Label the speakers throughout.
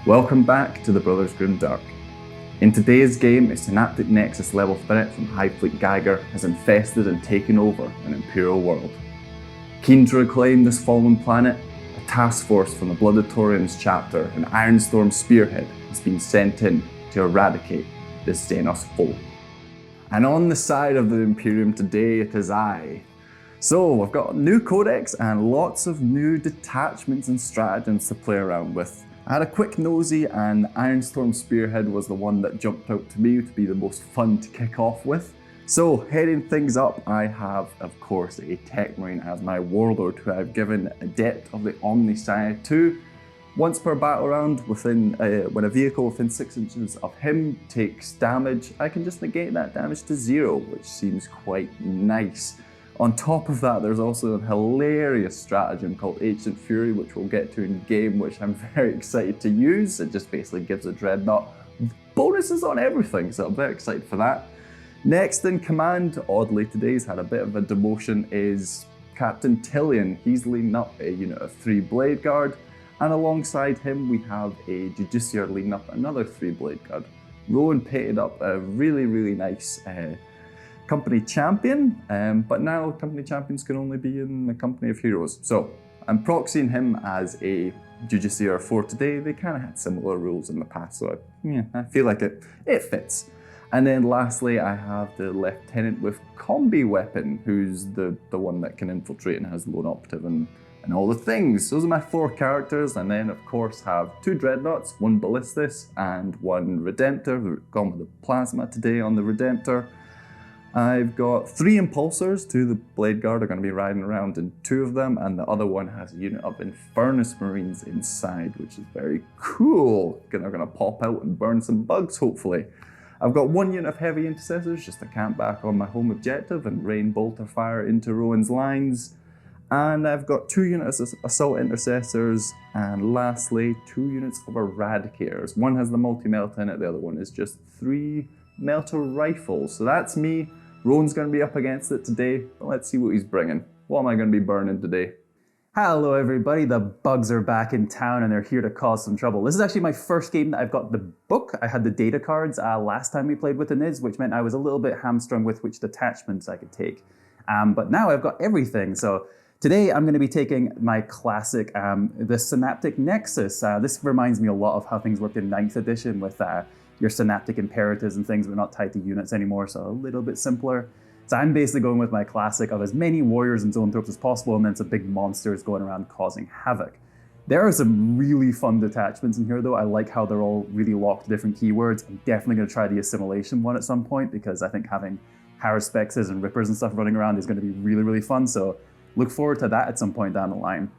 Speaker 1: Welcome back to the Brothers Grimdark. In today's game, a Synaptic Nexus level threat from Hive Fleet Geiger has infested and taken over an Imperial world. Keen to reclaim this fallen planet, a task force from the Blooded Taureans chapter, an Ironstorm Spearhead, has been sent in to eradicate this Xenos foe. And on the side of the Imperium today, it is I. So, I've got a new codex and lots of new detachments and stratagems to play around with. I had a quick nosy and Ironstorm Spearhead was the one that jumped out to me to be the most fun to kick off with. So heading things up, I have of course a Techmarine as my warlord who I've given Adept of the Omnimissiah to. Once per battle round, when a vehicle within 6 inches of him takes damage, I can just negate that damage to 0, which seems quite nice. On top of that, there's also a hilarious stratagem called Ancient Fury, which we'll get to in game, which I'm very excited to use. It just basically gives a Dreadnought bonuses on everything, so I'm very excited for that. Next in command, oddly today's had a bit of a demotion, is Captain Tillian. He's leading up a unit of 3 Bladeguard, and alongside him we have a Judiciar leading up another 3 Bladeguard. Rowan painted up a really nice company champion, but now company champions can only be in the company of heroes. So I'm proxying him as a Judiciar for today. They kind of had similar rules in the past, so I feel like it fits. And then lastly, I have the lieutenant with Combi-Weapon, who's the one that can infiltrate and has lone operative and all the things. Those are my 4 characters, and then of course have 2 Dreadnoughts, 1 Ballistus and 1 Redemptor. We've gone with the Plasma today on the Redemptor. I've got 3 Impulsors, 2 of the Bladeguard are going to be riding around in 2 of them, and the other one has a unit of Infernus Marines inside, which is very cool. They're going to pop out and burn some bugs, hopefully. I've got 1 unit of Heavy Intercessors just to camp back on my home objective and rain bolter fire into Rowan's lines. And I've got 2 units of Assault Intercessors, and lastly 2 units of Eradicators. One has the multi-melt in it, the other one is just 3 melter rifles. So that's me. Rowan's going to be up against it today, but let's see what he's bringing. What am I going to be burning today?
Speaker 2: Hello everybody, the bugs are back in town and they're here to cause some trouble. This is actually my first game that I've got the book. I had the data cards last time we played with the NIDS, which meant I was a little bit hamstrung with which detachments I could take. But now I've got everything. So today I'm going to be taking my classic, the Synaptic Nexus. This reminds me a lot of how things worked in 9th edition with your synaptic imperatives and things, but not tied to units anymore, so a little bit simpler. So I'm basically going with my classic of as many warriors and Zoanthropes as possible, and then some big monsters going around causing havoc. There are some really fun detachments in here though. I like how they're all really locked to different keywords. I'm definitely going to try the assimilation one at some point, because I think having Haruspexes and Rippers and stuff running around is going to be really fun, so look forward to that at some point down the line.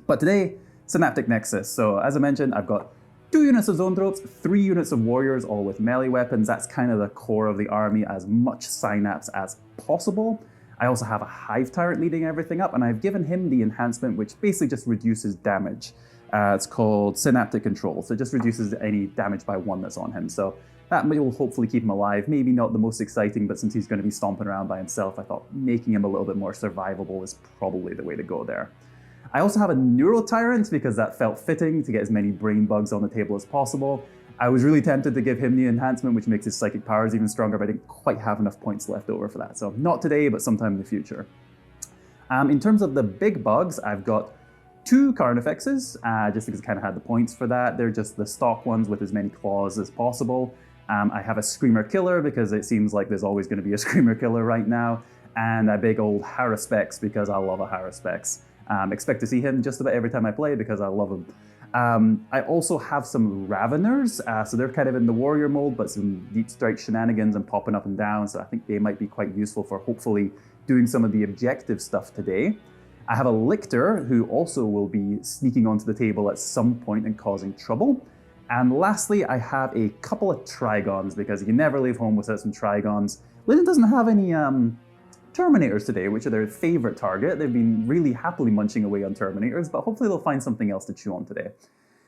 Speaker 2: But today, Synaptic Nexus. So as I mentioned, I've got 2 units of Zoanthropes, 3 units of warriors, all with melee weapons. That's kind of the core of the army, as much Synapse as possible. I also have a Hive Tyrant leading everything up, and I've given him the enhancement which basically just reduces damage. It's called Synaptic Control, so it just reduces any damage by 1 that's on him. So that will hopefully keep him alive. Maybe not the most exciting, but since he's going to be stomping around by himself, I thought making him a little bit more survivable is probably the way to go there. I also have a Neurotyrant because that felt fitting to get as many brain bugs on the table as possible. I was really tempted to give him the enhancement which makes his psychic powers even stronger, but I didn't quite have enough points left over for that. So not today, but sometime in the future. In terms of the big bugs, I've got 2 Carnifexes, just because I kind of had the points for that. They're just the stock ones with as many claws as possible. I have a Screamer Killer because it seems like there's always going to be a Screamer Killer right now. And a big old Haruspex because I love a Haruspex. Expect to see him just about every time I play because I love him. I also have some Raveners, so they're kind of in the warrior mode, but some deep strike shenanigans and popping up and down, so I think they might be quite useful for hopefully doing some of the objective stuff today. I have a Lictor, who also will be sneaking onto the table at some point and causing trouble. And lastly, I have a couple of Trygons, because you can never leave home without some Trygons. Linen doesn't have any Terminators today, which are their favorite target. They've been really happily munching away on Terminators, but hopefully they'll find something else to chew on today.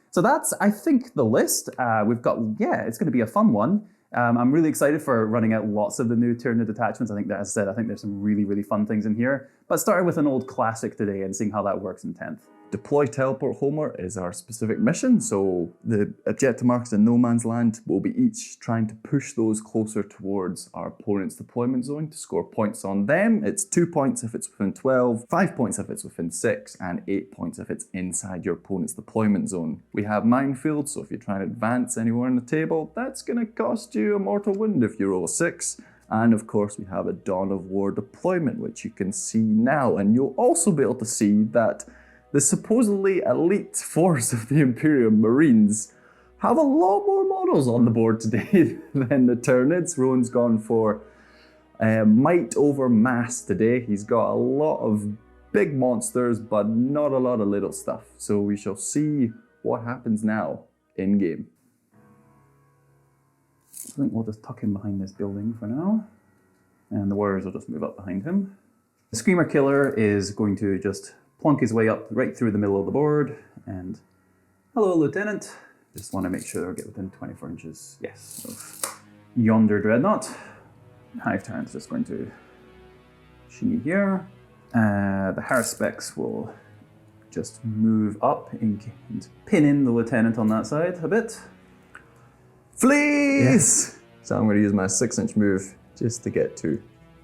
Speaker 2: So that's, I think, the list. We've got, it's going to be a fun one. I'm really excited for running out lots of the new Tyranid detachments. I think that, as I said, I think there's some really fun things in here. But starting with an old classic today and seeing how that works in 10th.
Speaker 1: Deploy Teleport Homer is our specific mission, so the objective markers in no man's land will be each trying to push those closer towards our opponent's deployment zone to score points on them. It's 2 points if it's within 12, 5 points if it's within 6, and 8 points if it's inside your opponent's deployment zone. We have minefields, so if you're trying to advance anywhere on the table, that's going to cost you a mortal wound if you roll a 6. And of course we have a Dawn of War deployment, which you can see now, and you'll also be able to see that the supposedly elite force of the Imperial Marines have a lot more models on the board today than the Tyranids. Rowan's gone for might over mass today. He's got a lot of big monsters, but not a lot of little stuff. So we shall see what happens now in game.
Speaker 2: I think we'll just tuck him behind this building for now. And the warriors will just move up behind him. The Screamer Killer is going to just plonk his way up right through the middle of the board, and hello, Lieutenant. Just want to make sure they'll get within 24 inches, yes, of yonder Dreadnought. Hive Tyrant's just going to shinny here. The Haruspex will just move up and pin in the Lieutenant on that side a bit.
Speaker 1: Flees!
Speaker 2: Yes.
Speaker 1: So I'm going to use my 6-inch move just to get to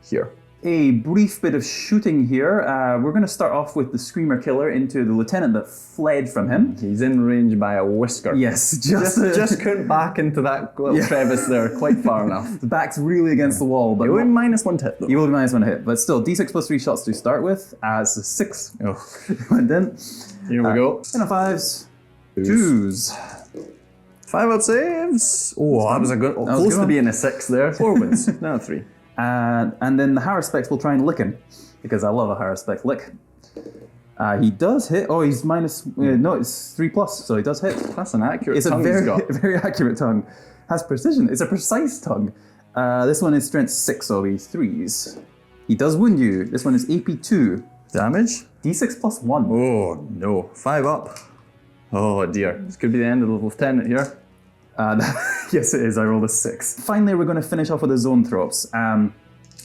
Speaker 1: here.
Speaker 2: A brief bit of shooting here. We're going to start off with the Screamer Killer into the Lieutenant that fled from him.
Speaker 1: He's in range by a whisker.
Speaker 2: Yes,
Speaker 1: just couldn't back into that little crevice there quite far enough.
Speaker 2: The back's really against the wall, but
Speaker 1: You will -1 hit though.
Speaker 2: you will be -1 hit. But still, D6 plus 3 shots to start with, as 6 went in.
Speaker 1: Here we go.
Speaker 2: And a 5s, 2s.
Speaker 1: 5-up saves. Oh, that was a good. Close to being a 6 there. 4 wins. Now 3.
Speaker 2: And then the Haruspex will try and lick him, because I love a Haruspex lick. He does hit. Oh, he's minus. No, it's 3+, so he does hit.
Speaker 1: That's an accurate
Speaker 2: It's
Speaker 1: tongue
Speaker 2: a very,
Speaker 1: he's got.
Speaker 2: very accurate tongue. Has precision. It's a precise tongue. This one is strength 6, so he's 3s. He does wound you. This one is AP 2.
Speaker 1: Damage?
Speaker 2: D6 plus 1.
Speaker 1: Oh, no. 5 up. Oh, dear. This could be the end of the Lieutenant here.
Speaker 2: Yes, it is. I rolled a 6. Finally, we're going to finish off with the Zoanthropes.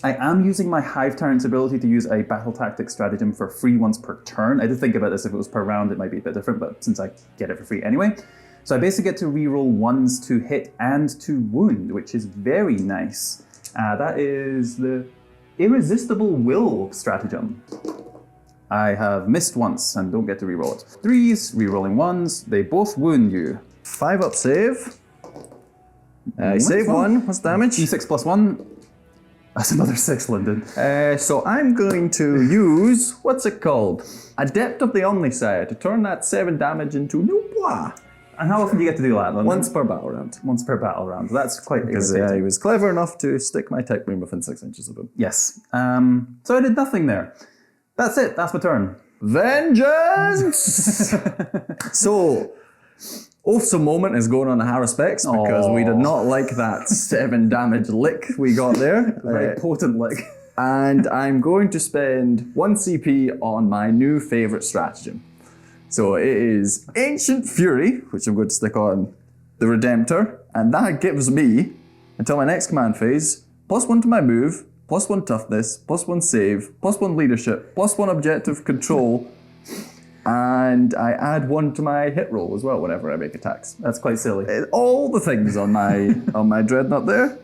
Speaker 2: I am using my Hive Tyrant's ability to use a battle tactic stratagem for free once per turn. I did think about this. If it was per round, it might be a bit different, but since I get it for free anyway. So I basically get to reroll 1s to hit and to wound, which is very nice. That is the Irresistible Will stratagem. I have missed once and don't get to reroll it. 3s, rerolling 1s, they both wound you.
Speaker 1: 5-up save. Save 1. What's damage?
Speaker 2: D6 plus 1. That's another 6, Lyndon.
Speaker 1: So I'm going to use, what's it called? Adept of the Omnimissiah to turn that 7 damage into Noubois.
Speaker 2: And how often do you get to do that, Lyndon?
Speaker 1: Once per battle round.
Speaker 2: Once per battle round. That's quite
Speaker 1: Because
Speaker 2: irritating.
Speaker 1: he was clever enough to stick my Techmarine within 6 inches of him.
Speaker 2: Yes. So I did nothing there. That's it. That's my turn.
Speaker 1: Vengeance! So, awesome moment is going on the Haruspex because we did not like that 7 damage lick we got there.
Speaker 2: Very potent lick.
Speaker 1: And I'm going to spend 1 CP on my new favourite stratagem. So it is Ancient Fury, which I'm going to stick on the Redemptor, and that gives me, until my next command phase, +1 to my move, +1 toughness, +1 save, +1 leadership, +1 objective control, and I add 1 to my hit roll as well whenever I make attacks.
Speaker 2: That's quite silly.
Speaker 1: All the things on my on my Dreadnought there.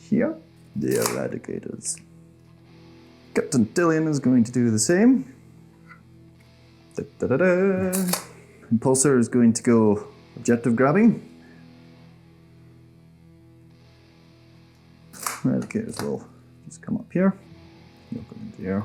Speaker 1: Here, the Eradicators. Captain Dillian is going to do the same. Impulsor is going to go objective grabbing. Eradicators will just come up here. You'll come into here.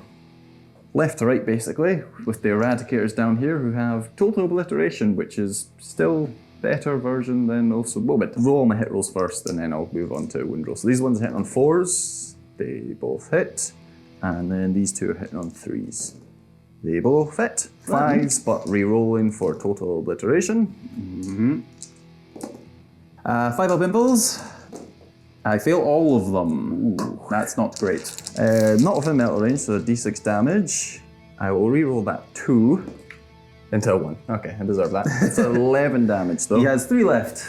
Speaker 1: Left to right, basically, with the Eradicators down here who have total obliteration, which is still better version than also moment. Roll all my hit rolls first, and then I'll move on to wound rolls. So these ones are hitting on 4s. They both hit. And then these 2 are hitting on 3s. They both hit. 5s, but re-rolling for total obliteration.
Speaker 2: 5-up impulse. I fail all of them. Ooh, that's not great.
Speaker 1: Not within metal range, so D6 damage. I will re-roll that 2 until 1. Okay, I deserve that. It's 11 damage though.
Speaker 2: He has 3 left.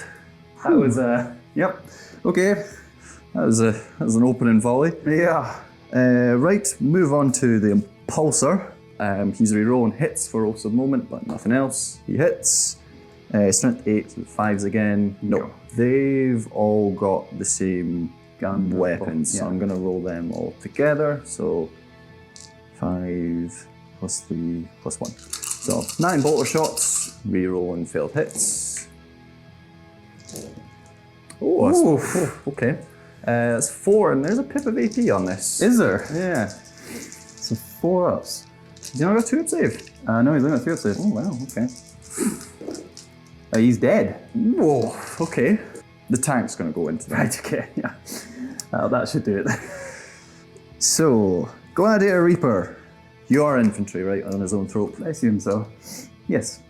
Speaker 2: That was, yep. Okay.
Speaker 1: That was an opening volley.
Speaker 2: Yeah.
Speaker 1: Right, move on to the Impulsor. He's rerolling hits for Oaths of Moment, but nothing else. He hits. Strength 8, so 5s again. No, they've all got the same gun weapons, so I'm going to roll them all together. So 5 plus 3 plus 1. So 9 bolter shots, rerolling failed hits. Oh, okay. That's 4, and there's a pip of AP on this.
Speaker 2: Is there?
Speaker 1: Yeah.
Speaker 2: So 4 ups.
Speaker 1: Do you not got 2 up save?
Speaker 2: No, he's only got 3 up save.
Speaker 1: Oh, wow, okay.
Speaker 2: He's dead.
Speaker 1: Whoa, okay. The tank's going to go into that.
Speaker 2: Right, okay, yeah. That should do it.
Speaker 1: So, Gladiator Reaper. You are infantry, right, on his own throat?
Speaker 2: I assume so. Yes.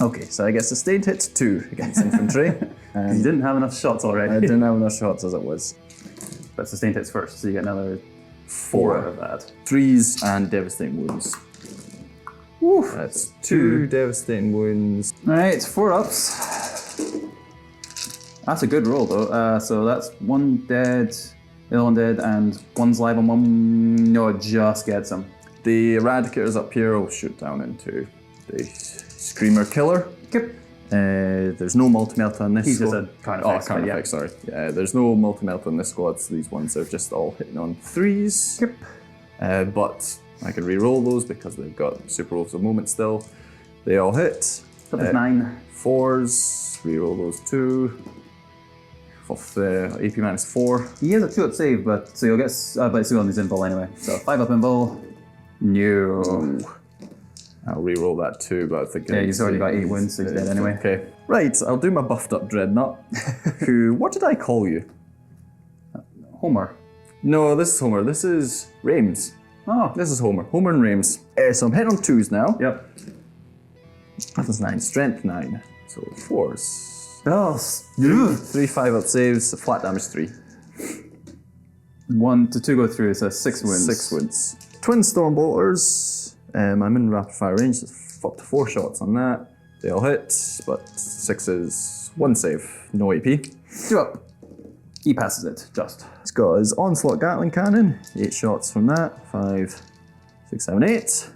Speaker 1: Okay, so I guess sustained hits 2 against infantry.
Speaker 2: You didn't have enough shots already.
Speaker 1: I didn't have enough shots as it was.
Speaker 2: But sustained hits first, so you get another 4 out of that.
Speaker 1: 3s and devastating wounds.
Speaker 2: Woof.
Speaker 1: That's 2 devastating wounds.
Speaker 2: Alright, 4 ups. That's a good roll though. So that's 1 dead, the other 1 dead, and 1's live and 1... No, it just gets him.
Speaker 1: The Eradicators up here will shoot down into the Screamer Killer.
Speaker 2: Yep.
Speaker 1: There's no multi-melt on this
Speaker 2: He's
Speaker 1: squad.
Speaker 2: just a Carnifex.
Speaker 1: Oh, Carnifex, sorry. Yeah, there's no multi-melt on this squad, so these ones are just all hitting on 3s.
Speaker 2: Yep.
Speaker 1: But I can re-roll those because they've got Super Oaths of Moment still. They all hit.
Speaker 2: So there's 9.
Speaker 1: 4s, re-roll those 2. Off the AP minus 4.
Speaker 2: He has a 2 up save, but so you'll get, but it's still on his invul anyway. So 5 up invul. No.
Speaker 1: I'll re-roll that too, but I think...
Speaker 2: Yeah, he's already got 8 wounds, so he's dead anyway.
Speaker 1: Okay. Right, I'll do my buffed up Dreadnought. Who, what did I call you?
Speaker 2: Homer.
Speaker 1: No, this is Homer. This is Rames.
Speaker 2: Oh.
Speaker 1: This is Homer. Homer and Rames. So I'm hitting on 2s now.
Speaker 2: Yep.
Speaker 1: That's 9. Strength 9. So 4s.
Speaker 2: Oh.
Speaker 1: 3 5 up saves, flat damage 3.
Speaker 2: 1 to 2 go through, so 6 wounds.
Speaker 1: 6 wounds. Twin Storm Bolters. I'm in rapid fire range, so up to 4 shots on that. They all hit, but 6s, 1 save, no AP.
Speaker 2: 2 up. He passes it, just.
Speaker 1: He's got his Onslaught Gatling Cannon, 8 shots from that. 5, 6, 7, 8.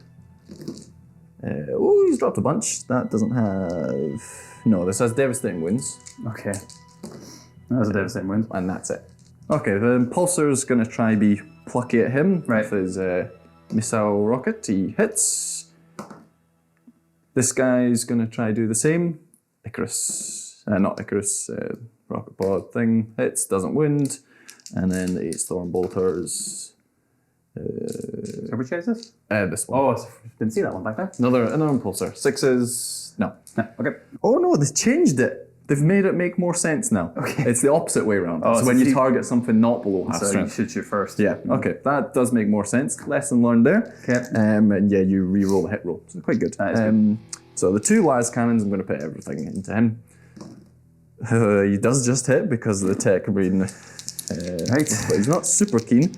Speaker 1: Oh, he's dropped a bunch. That doesn't have... No, this has Devastating Wounds.
Speaker 2: Okay. That's a devastating wound.
Speaker 1: And that's it. Okay, the Impulsor's going to try be plucky at him with his missile rocket. He hits. This guy's going to try do the same. Icarus, not Icarus, rocket pod thing. Hits, doesn't wound. And then the 8 Storm Bolters.
Speaker 2: So which guy is this?
Speaker 1: This one.
Speaker 2: Oh, didn't see that one back there.
Speaker 1: Another Impulsor. 6s, no.
Speaker 2: Okay.
Speaker 1: Oh no, they've changed it. They've made it make more sense now. Okay. It's the opposite way around.
Speaker 2: Oh,
Speaker 1: so when you target something not below half
Speaker 2: So
Speaker 1: strength.
Speaker 2: you should shoot first.
Speaker 1: Yeah, okay, that does make more sense. Lesson learned there.
Speaker 2: Okay.
Speaker 1: And yeah, you re-roll the hit roll, so quite good.
Speaker 2: That is good.
Speaker 1: So the 2 las cannons, I'm going to put everything into him. He does just hit because of the Techmarine.
Speaker 2: Right.
Speaker 1: But he's not super keen.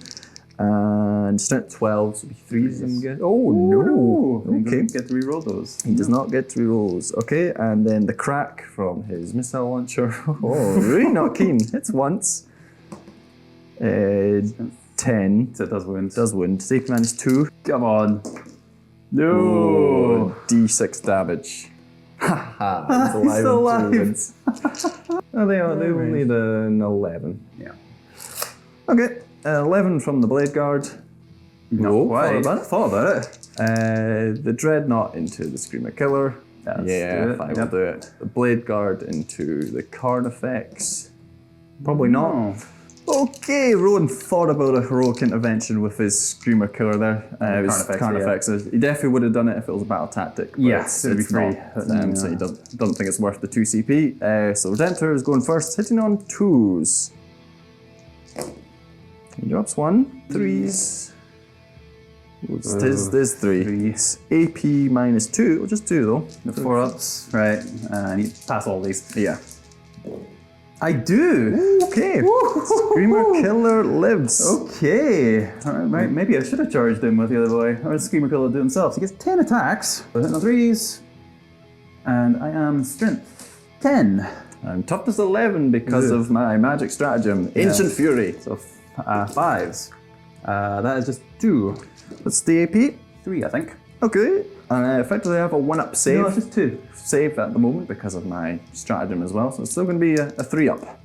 Speaker 1: And strength 12, so 3s. I'm guessing. Oh no!
Speaker 2: You
Speaker 1: Okay.
Speaker 2: don't get to reroll those.
Speaker 1: He does not get 3 rolls. Okay, and then the crack from his missile launcher. Oh, really not keen. Hits once. 10.
Speaker 2: So it does wound.
Speaker 1: Does wound. Safety man is 2.
Speaker 2: Come on. No.
Speaker 1: Oh, D6 damage. Haha. He's alive.
Speaker 2: still
Speaker 1: and 2
Speaker 2: alive.
Speaker 1: wins. Oh, they only need an 11.
Speaker 2: Yeah.
Speaker 1: Okay, 11 from the Bladeguard.
Speaker 2: No,
Speaker 1: Thought about it. The Dreadnought into the Screamer Killer.
Speaker 2: Yeah,
Speaker 1: I will do it. The Bladeguard into the Carnifex. Probably not. Okay, Rowan thought about a heroic intervention with his Screamer Killer there. His Carnifex. He definitely would have done it if it was a battle tactic. But
Speaker 2: Yes, it'd be free.
Speaker 1: Not. So he doesn't think it's worth the 2 CP. So Redemptor is going first, hitting on 2s. He drops 1. 3s. There's 3. AP minus 2, or just 2 though.
Speaker 2: The 4 ups, right? And you pass all these.
Speaker 1: Yeah.
Speaker 2: I do.
Speaker 1: Ooh, okay. Screamer Killer lives.
Speaker 2: Okay. All right. Maybe I should have charged him with the other boy, or the Screamer Killer do himself. So he gets 10 attacks. Hitting on 3s, and I am strength 10.
Speaker 1: I'm toughness 11 because of my magic stratagem, Ancient Fury.
Speaker 2: So 5s. That is just 2.
Speaker 1: What's the AP?
Speaker 2: 3, I think.
Speaker 1: Okay, and I effectively have a 1-up save.
Speaker 2: No, it's just 2.
Speaker 1: Save at the moment because of my stratagem as well, so it's still going to be a 3-up.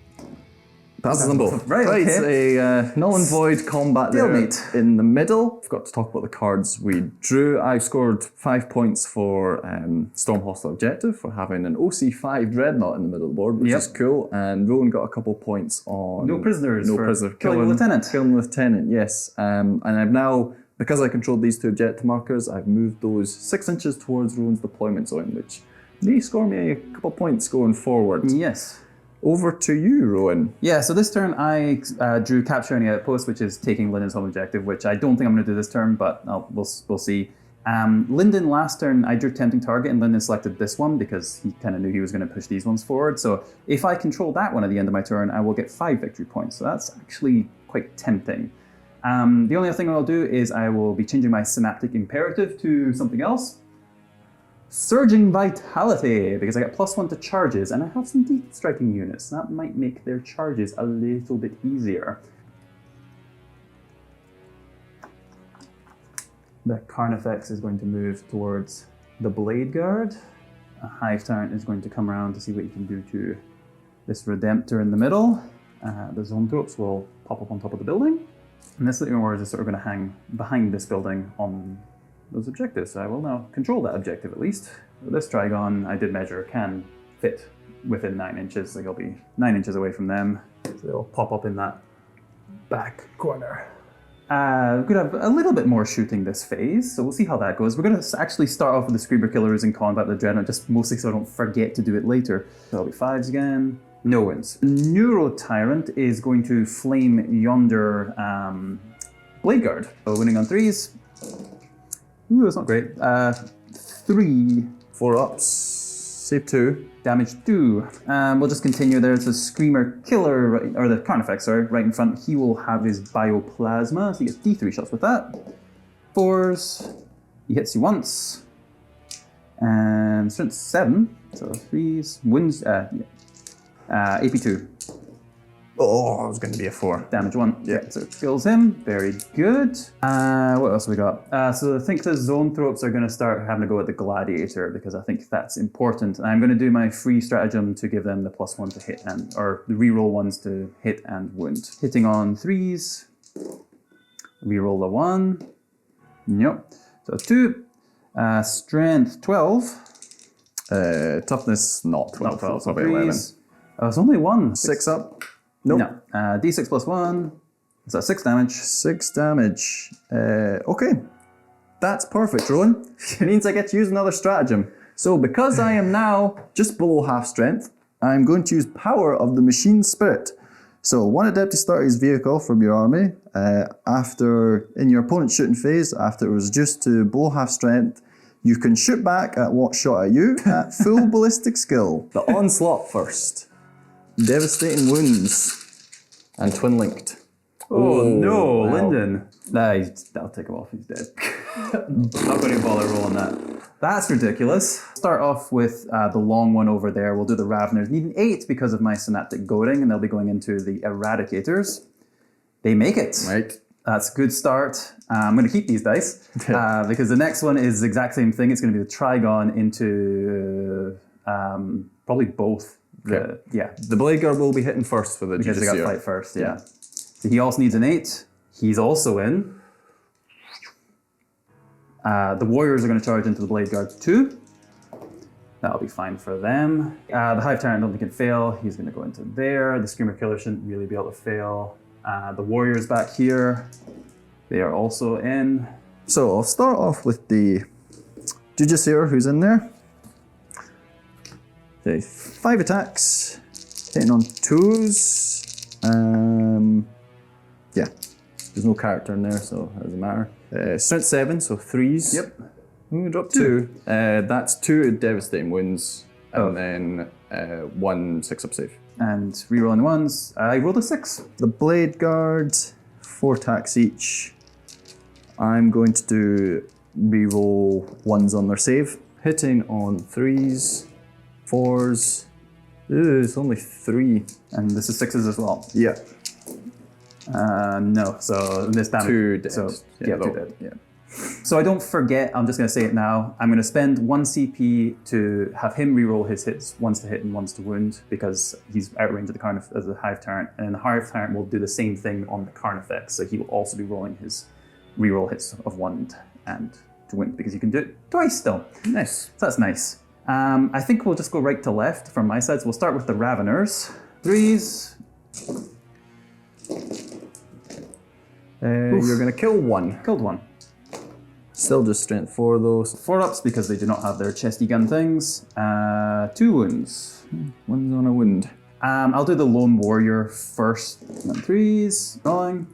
Speaker 1: Passes them both.
Speaker 2: Right, okay.
Speaker 1: A null and void combat
Speaker 2: Stalemate.
Speaker 1: there in the middle. Forgot to talk about the cards we drew. I scored 5 points for Storm Hostile Objective for having an OC5 Dreadnought in the middle of the board, which is cool. And Rowan got a couple points on
Speaker 2: No prisoners.
Speaker 1: No
Speaker 2: for
Speaker 1: prisoner.
Speaker 2: Killing the lieutenant.
Speaker 1: Killing the lieutenant, yes. And I've now, because I controlled these 2 objective markers, I've moved those 6 inches towards Rowan's deployment zone, which may score me a couple points going forward.
Speaker 2: Yes.
Speaker 1: Over to you, Rowan.
Speaker 2: Yeah, so this turn I drew Capture Any Outpost, which is taking Linden's home objective, which I don't think I'm going to do this turn, but we'll see. Linden last turn, I drew Tempting Target, and Linden selected this one because he kind of knew he was going to push these ones forward. So if I control that one at the end of my turn, I will get 5 victory points. So that's actually quite tempting. The only other thing I'll do is I will be changing my Synaptic Imperative to something else. Surging Vitality, because I get +1 to charges, and I have some deep striking units. That might make their charges a little bit easier. The Carnifex is going to move towards the Bladeguard. A Hive Tyrant is going to come around to see what you can do to this Redemptor in the middle. The Zoanthropes will pop up on top of the building. And this Little Warriors is sort of going to hang behind this building on those objectives. So I will now control that objective at least. This Trygon, I did measure, can fit within 9 inches, so he'll be 9 inches away from them. So they'll pop up in that back corner. We're going to have a little bit more shooting this phase, so we'll see how that goes. We're going to actually start off with the Screamer Killers in combat with the Dreadnought, just mostly so I don't forget to do it later. So that'll be 5s again. No wins. Neurotyrant is going to flame yonder Bladeguard. So winning on 3s. Ooh, that's not great. 3.
Speaker 1: 4 ups. Save 2.
Speaker 2: Damage 2. We'll just continue. There's a Screamer Killer, or the Carnifex, sorry, right in front. He will have his Bioplasma, so he gets D3 shots with that. 4s. He hits you once. And strength 7, so 3s. Wins, AP 2.
Speaker 1: Oh, it was going to be a 4.
Speaker 2: Damage 1. Yeah, so it kills him. Very good. What else have we got? So I think the Zoanthropes are going to start having to go at the Gladiator because I think that's important. And I'm going to do my free stratagem to give them the +1 to hit or the reroll ones to hit and wound. Hitting on 3s. Reroll the 1. Yep. So 2. Strength 12.
Speaker 1: Toughness not 12.
Speaker 2: Not 12.
Speaker 1: So 11.
Speaker 2: Oh, it's only 1.
Speaker 1: 6 up. Nope.
Speaker 2: No. D6 +1. So 6 damage.
Speaker 1: 6 damage. Okay. That's perfect, Rowan. It means I get to use another stratagem. So because I am now just below half strength, I'm going to use Power of the Machine Spirit. So 1 Adept to start his vehicle from your army. In your opponent's shooting phase, after it was reduced to below half strength, you can shoot back at what shot at you at full ballistic skill. The onslaught first. Devastating wounds. And twin linked.
Speaker 2: Oh no,
Speaker 1: wow.
Speaker 2: Linden. That'll take him off, he's dead. Not going to bother rolling that. That's ridiculous. Start off with the long one over there. We'll do the Raveners. Need an 8 because of my Synaptic Goading, and they'll be going into the Eradicators. They make it.
Speaker 1: Right.
Speaker 2: That's a good start. I'm going to keep these dice because the next one is the exact same thing. It's going to be the Trygon into probably both.
Speaker 1: The Bladeguard will be hitting first for the
Speaker 2: because they got to
Speaker 1: Judiciar.
Speaker 2: fight first, yeah. So he also needs an 8. He's also in. The Warriors are going to charge into the Bladeguard too. That'll be fine for them. The Hive Tyrant, I don't think can fail. He's going to go into there. The Screamer Killer shouldn't really be able to fail. The Warriors back here, they are also in.
Speaker 1: So I'll start off with the Judiciar who's in there. Okay, 5 attacks, hitting on 2s. Yeah, there's no character in there, so it doesn't matter. Strength 7, so 3s.
Speaker 2: Yep.
Speaker 1: Ooh, drop 2. That's 2 devastating wounds, and then 1 6-up save.
Speaker 2: And rerolling ones, I rolled a 6.
Speaker 1: The Bladeguard, 4 attacks each. I'm going to do reroll 1s on their save. Hitting on 3s, 4s. Ooh, it's only 3.
Speaker 2: And this is 6s as well.
Speaker 1: Yeah.
Speaker 2: No, so this damage.
Speaker 1: 2 dead.
Speaker 2: So, yeah, 2 dead.
Speaker 1: Yeah.
Speaker 2: So I don't forget, I'm just going to say it now, I'm going to spend 1 CP to have him reroll his hits, once to hit and once to wound, because he's out of range of the Hive Tyrant, and the Hive Tyrant will do the same thing on the Carnifex, so he will also be rolling his reroll hits of wound and to wound, because you can do it twice still.
Speaker 1: Nice.
Speaker 2: So that's nice. I think we'll just go right to left from my side, so we'll start with the Raveners. 3s.
Speaker 1: You're going to kill 1.
Speaker 2: Killed 1.
Speaker 1: Still just strength 4 though. So
Speaker 2: 4-ups because they do not have their chesty gun things. 2 wounds.
Speaker 1: 1's on a wound.
Speaker 2: I'll do the Lone Warrior first. 3s. Rolling.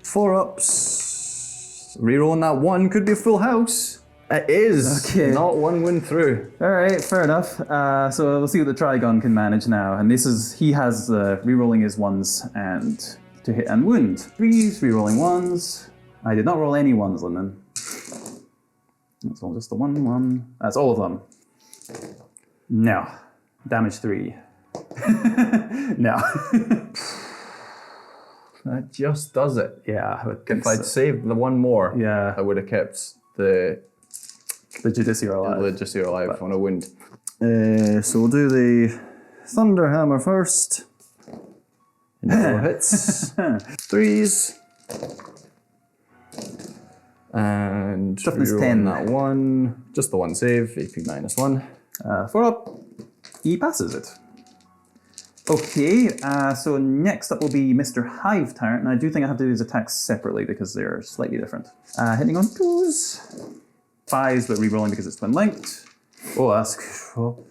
Speaker 1: 4-ups. Rerolling that 1 could be a full house. It is.
Speaker 2: Okay.
Speaker 1: Not 1 win through.
Speaker 2: All right, fair enough. So we'll see what the Trygon can manage now. And this is, he has rerolling his 1s and to hit and wound. 3s, rerolling 1s. I did not roll any 1s, Lyndon. That's all just the 1. That's all of them. No. Damage 3. No.
Speaker 1: That just does it.
Speaker 2: Yeah.
Speaker 1: If I'd saved the 1 more,
Speaker 2: yeah.
Speaker 1: I would have kept the
Speaker 2: Judiciar alive.
Speaker 1: Judiciar alive on a wound. So we'll do the Thunder Hammer first. No hits. 3s. And
Speaker 2: Toughness
Speaker 1: reroll
Speaker 2: 10.
Speaker 1: that 1. Just the 1 save, AP -1.
Speaker 2: 4-up. He passes it. Okay, so next up will be Mr. Hive Tyrant, and I do think I have to do his attacks separately because they're slightly different. Hitting on 2s. 5s, but re-rolling because it's twin linked. Oh, that's cool.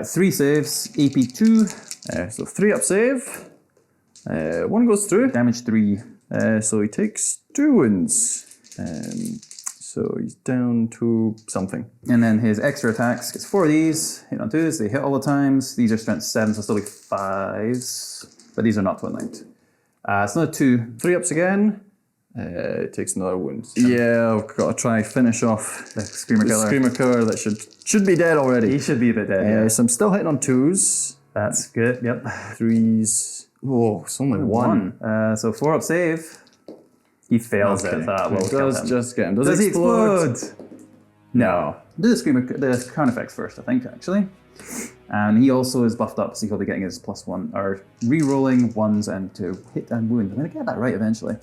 Speaker 2: 3 saves, AP 2.
Speaker 1: So 3-up save. 1 goes through.
Speaker 2: Damage 3.
Speaker 1: So he takes 2 wounds. So he's down to something.
Speaker 2: And then his extra attacks gets 4 of these. Hit on 2s, they hit all the times. These are strength 7, so still be 5s. But these are not twin linked. It's another 2.
Speaker 1: 3-ups again. Takes another wound. Yeah, I've got to try finish off
Speaker 2: The Screamer Killer.
Speaker 1: Screamer Killer that should be dead already.
Speaker 2: He should be a bit dead, yeah.
Speaker 1: So I'm still hitting on 2s.
Speaker 2: That's good, yep.
Speaker 1: 3s. Oh, it's only 1.
Speaker 2: So 4-up save. He fails it. That will kill
Speaker 1: does
Speaker 2: him.
Speaker 1: just get him. Does
Speaker 2: he
Speaker 1: he explode?
Speaker 2: No. Do the Carnifex first, I think, actually. And he also is buffed up, so he'll be getting his +1, or re-rolling 1s and to hit and wound. I'm going to get that right eventually.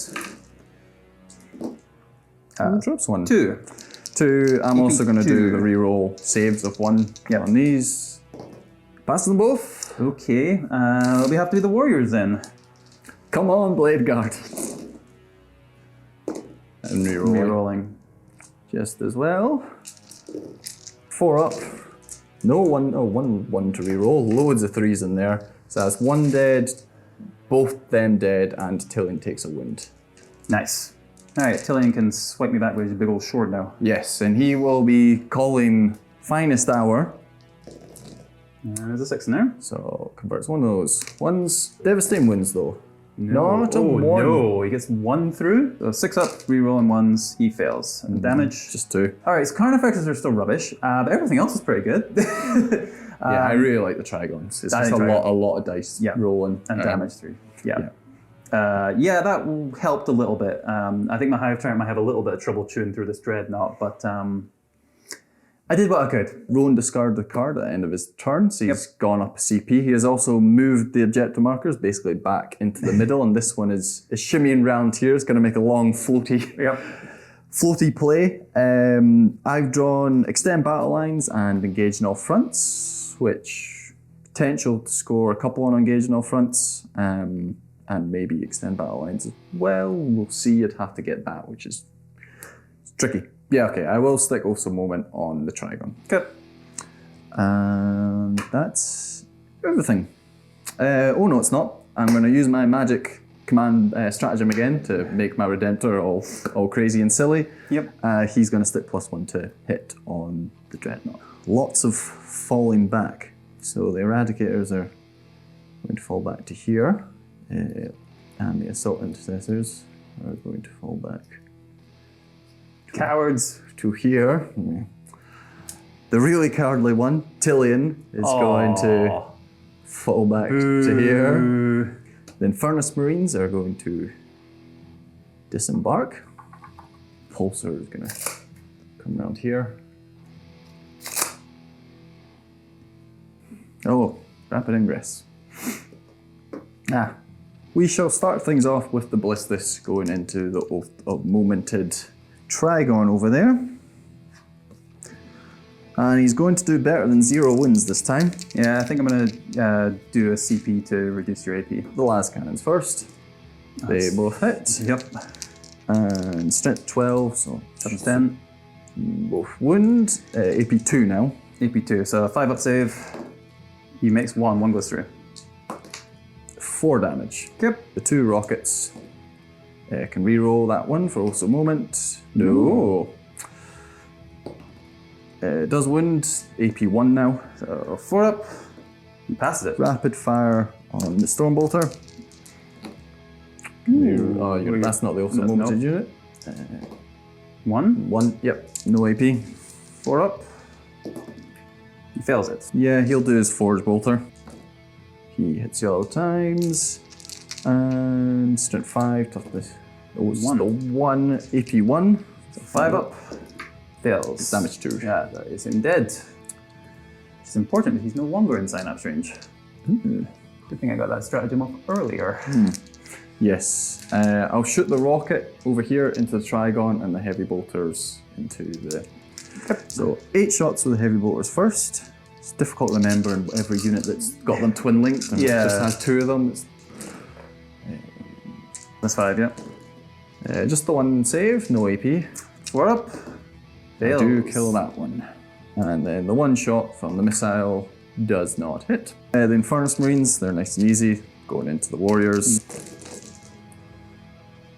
Speaker 1: Drops 1.
Speaker 2: 2.
Speaker 1: 2. I'm also going to do
Speaker 2: 2.
Speaker 1: the re-roll saves of 1 on these. Pass them both.
Speaker 2: Okay, we have to do the Warriors then.
Speaker 1: Come on, Bladeguard. And re-rolling.
Speaker 2: Re-rolling.
Speaker 1: Just as well. 4-up. No, 1 to re-roll. Loads of 3s in there. So that's 1 dead, both them dead, and Tillian takes a wound.
Speaker 2: Nice. Alright, Tillian can swipe me back with his big old sword now.
Speaker 1: Yes, and he will be calling Finest Hour.
Speaker 2: And there's a 6 in there.
Speaker 1: So converts 1 of those. 1's devastating wounds though. Not a 1.
Speaker 2: No, he gets 1 through. So 6-up, re-rolling 1s, he fails. And damage.
Speaker 1: Just 2.
Speaker 2: Alright, so Carnifexes are still rubbish, but everything else is pretty good.
Speaker 1: Yeah, I really like the Trigons. It's just a lot of dice rolling.
Speaker 2: And damage 3. Yeah, that helped a little bit. I think my Hive Tyrant might have a little bit of trouble chewing through this Dreadnought, but I did what I could.
Speaker 1: Rowan discarded the card at the end of his turn, so he's gone up a CP. He has also moved the objective markers basically back into the middle, and this one is shimmying round here. It's going to make a long floaty play. I've drawn Extend Battle Lines and Engage in All Fronts, which potential to score a couple on Engage in All Fronts, and maybe Extend Battle Lines as well. We'll see. You'd have to get that, which is tricky. Yeah, okay, I will stick also Moment on the Trygon.
Speaker 2: Okay.
Speaker 1: And that's everything. Oh no, it's not. I'm going to use my magic command stratagem again to make my Redemptor all crazy and silly.
Speaker 2: Yep.
Speaker 1: He's going to stick +1 to hit on the Dreadnought. Lots of falling back. So the Eradicators are going to fall back to here. And the Assault Intercessors are going to fall back
Speaker 2: Cowards.
Speaker 1: to here. The really cowardly one, Tillian, is going to fall back to here. The Infernus Marines are going to Disembark. Impulsor is gonna come around here. Oh, rapid ingress. We shall start things off with the Ballistus going into the momented Trygon over there. And he's going to do better than 0 wounds this time.
Speaker 2: Yeah, I think I'm gonna do a CP to reduce your AP.
Speaker 1: The las cannons first. They both hit.
Speaker 2: Yep.
Speaker 1: And strength 12, so
Speaker 2: 7, 10.
Speaker 1: Both wound. AP 2 now.
Speaker 2: AP 2, so 5 up save. He makes 1, 1 goes through.
Speaker 1: 4 damage.
Speaker 2: Yep.
Speaker 1: The 2 rockets. Can reroll that one for also moment. No. Does wound. AP 1 now.
Speaker 2: So 4 up. He passes it.
Speaker 1: Rapid fire on the Stormbolter. That's not the also momented unit.
Speaker 2: 1.
Speaker 1: 1, yep. No AP.
Speaker 2: 4 up. He fails it.
Speaker 1: Yeah, he'll do his Forge Bolter. He hits you all the times. And strength 5, toughness. Oh, it's
Speaker 2: 1.
Speaker 1: still 1, AP 1.
Speaker 2: So 5 up. Fails.
Speaker 1: Damage 2.
Speaker 2: Yeah, that is him dead. It's important that he's no longer in Synapse range. Good thing I got that stratagem up earlier.
Speaker 1: Yes. I'll shoot the rocket over here into the Trygon and the heavy bolters into the...
Speaker 2: Yep.
Speaker 1: So 8 shots with the heavy bolters first. It's difficult to remember in every unit that's got them twin linked and just has 2 of them.
Speaker 2: That's 5, yeah.
Speaker 1: Just the 1 save, no AP.
Speaker 2: 4 up. Fails.
Speaker 1: I do kill that one. And then the 1 shot from the missile does not hit. The Infernus Marines, they're nice and easy, going into the warriors.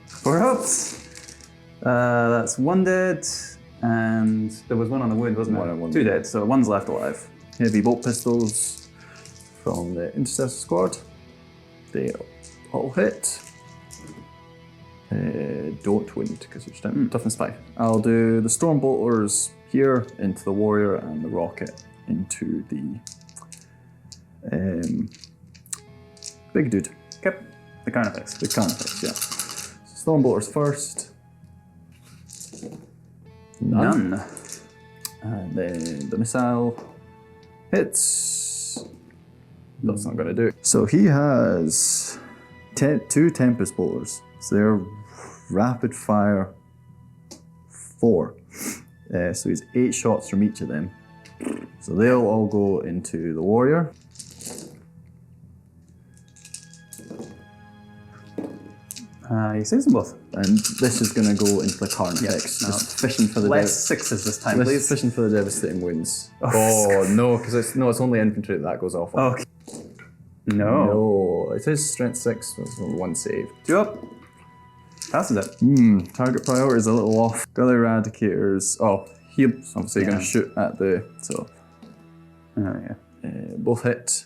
Speaker 2: 4 up. That's 1 dead. And there was 1 on the wound, wasn't there?
Speaker 1: 1 on 1.
Speaker 2: 2 dead, so 1's left alive.
Speaker 1: Heavy bolt pistols from the Intercessor squad. They all hit. Don't wound because you're strength toughness 5. I'll do the Stormbolters here into the warrior and the rocket into the big dude.
Speaker 2: Okay. The Carnifex.
Speaker 1: The Carnifex, yeah. Stormbolters first. None. And then the missile hits. That's not going to do it. So he has 2 Tempest Bolters. So they're rapid fire 4. So he's 8 shots from each of them. So they'll all go into the warrior.
Speaker 2: He saves them both.
Speaker 1: And this is going to go into the Carnifex. Just fishing for the
Speaker 2: less 6s this time, please.
Speaker 1: Fishing for the devastating wounds. Oh no, because it's only infantry that goes off on.
Speaker 2: Okay. No.
Speaker 1: It is strength 6 with 1 save.
Speaker 2: 2 up. Passes it.
Speaker 1: Target priority is a little off. Got the Eradicators. Oh, he's obviously going to shoot at the... So, both hit.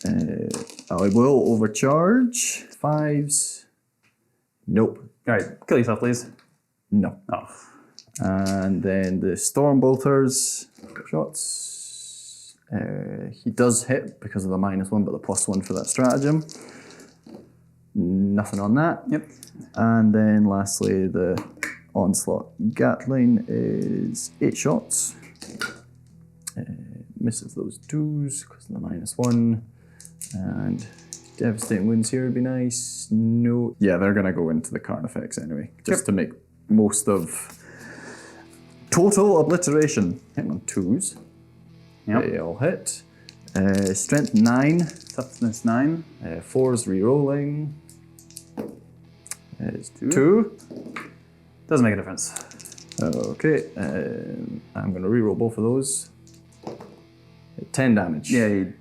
Speaker 1: I will overcharge. 5s. Nope.
Speaker 2: Alright, kill yourself, please.
Speaker 1: No.
Speaker 2: Oh.
Speaker 1: And then the Stormbolters. Shots. He does hit because of the -1, but the +1 for that stratagem. Nothing on that.
Speaker 2: Yep.
Speaker 1: And then lastly, the Onslaught Gatling is 8 shots. Misses those 2s because of the -1. And devastating wounds here would be nice. No. Yeah, they're going to go into the Carnifex anyway, just to make most of total obliteration. Hitting on 2s.
Speaker 2: Yep.
Speaker 1: They all hit. Strength 9.
Speaker 2: Toughness 9.
Speaker 1: 4s re-rolling. It's 2.
Speaker 2: 2. Doesn't make a difference.
Speaker 1: Okay. I'm going to re-roll both of those. 10 damage.
Speaker 2: Yeah, you're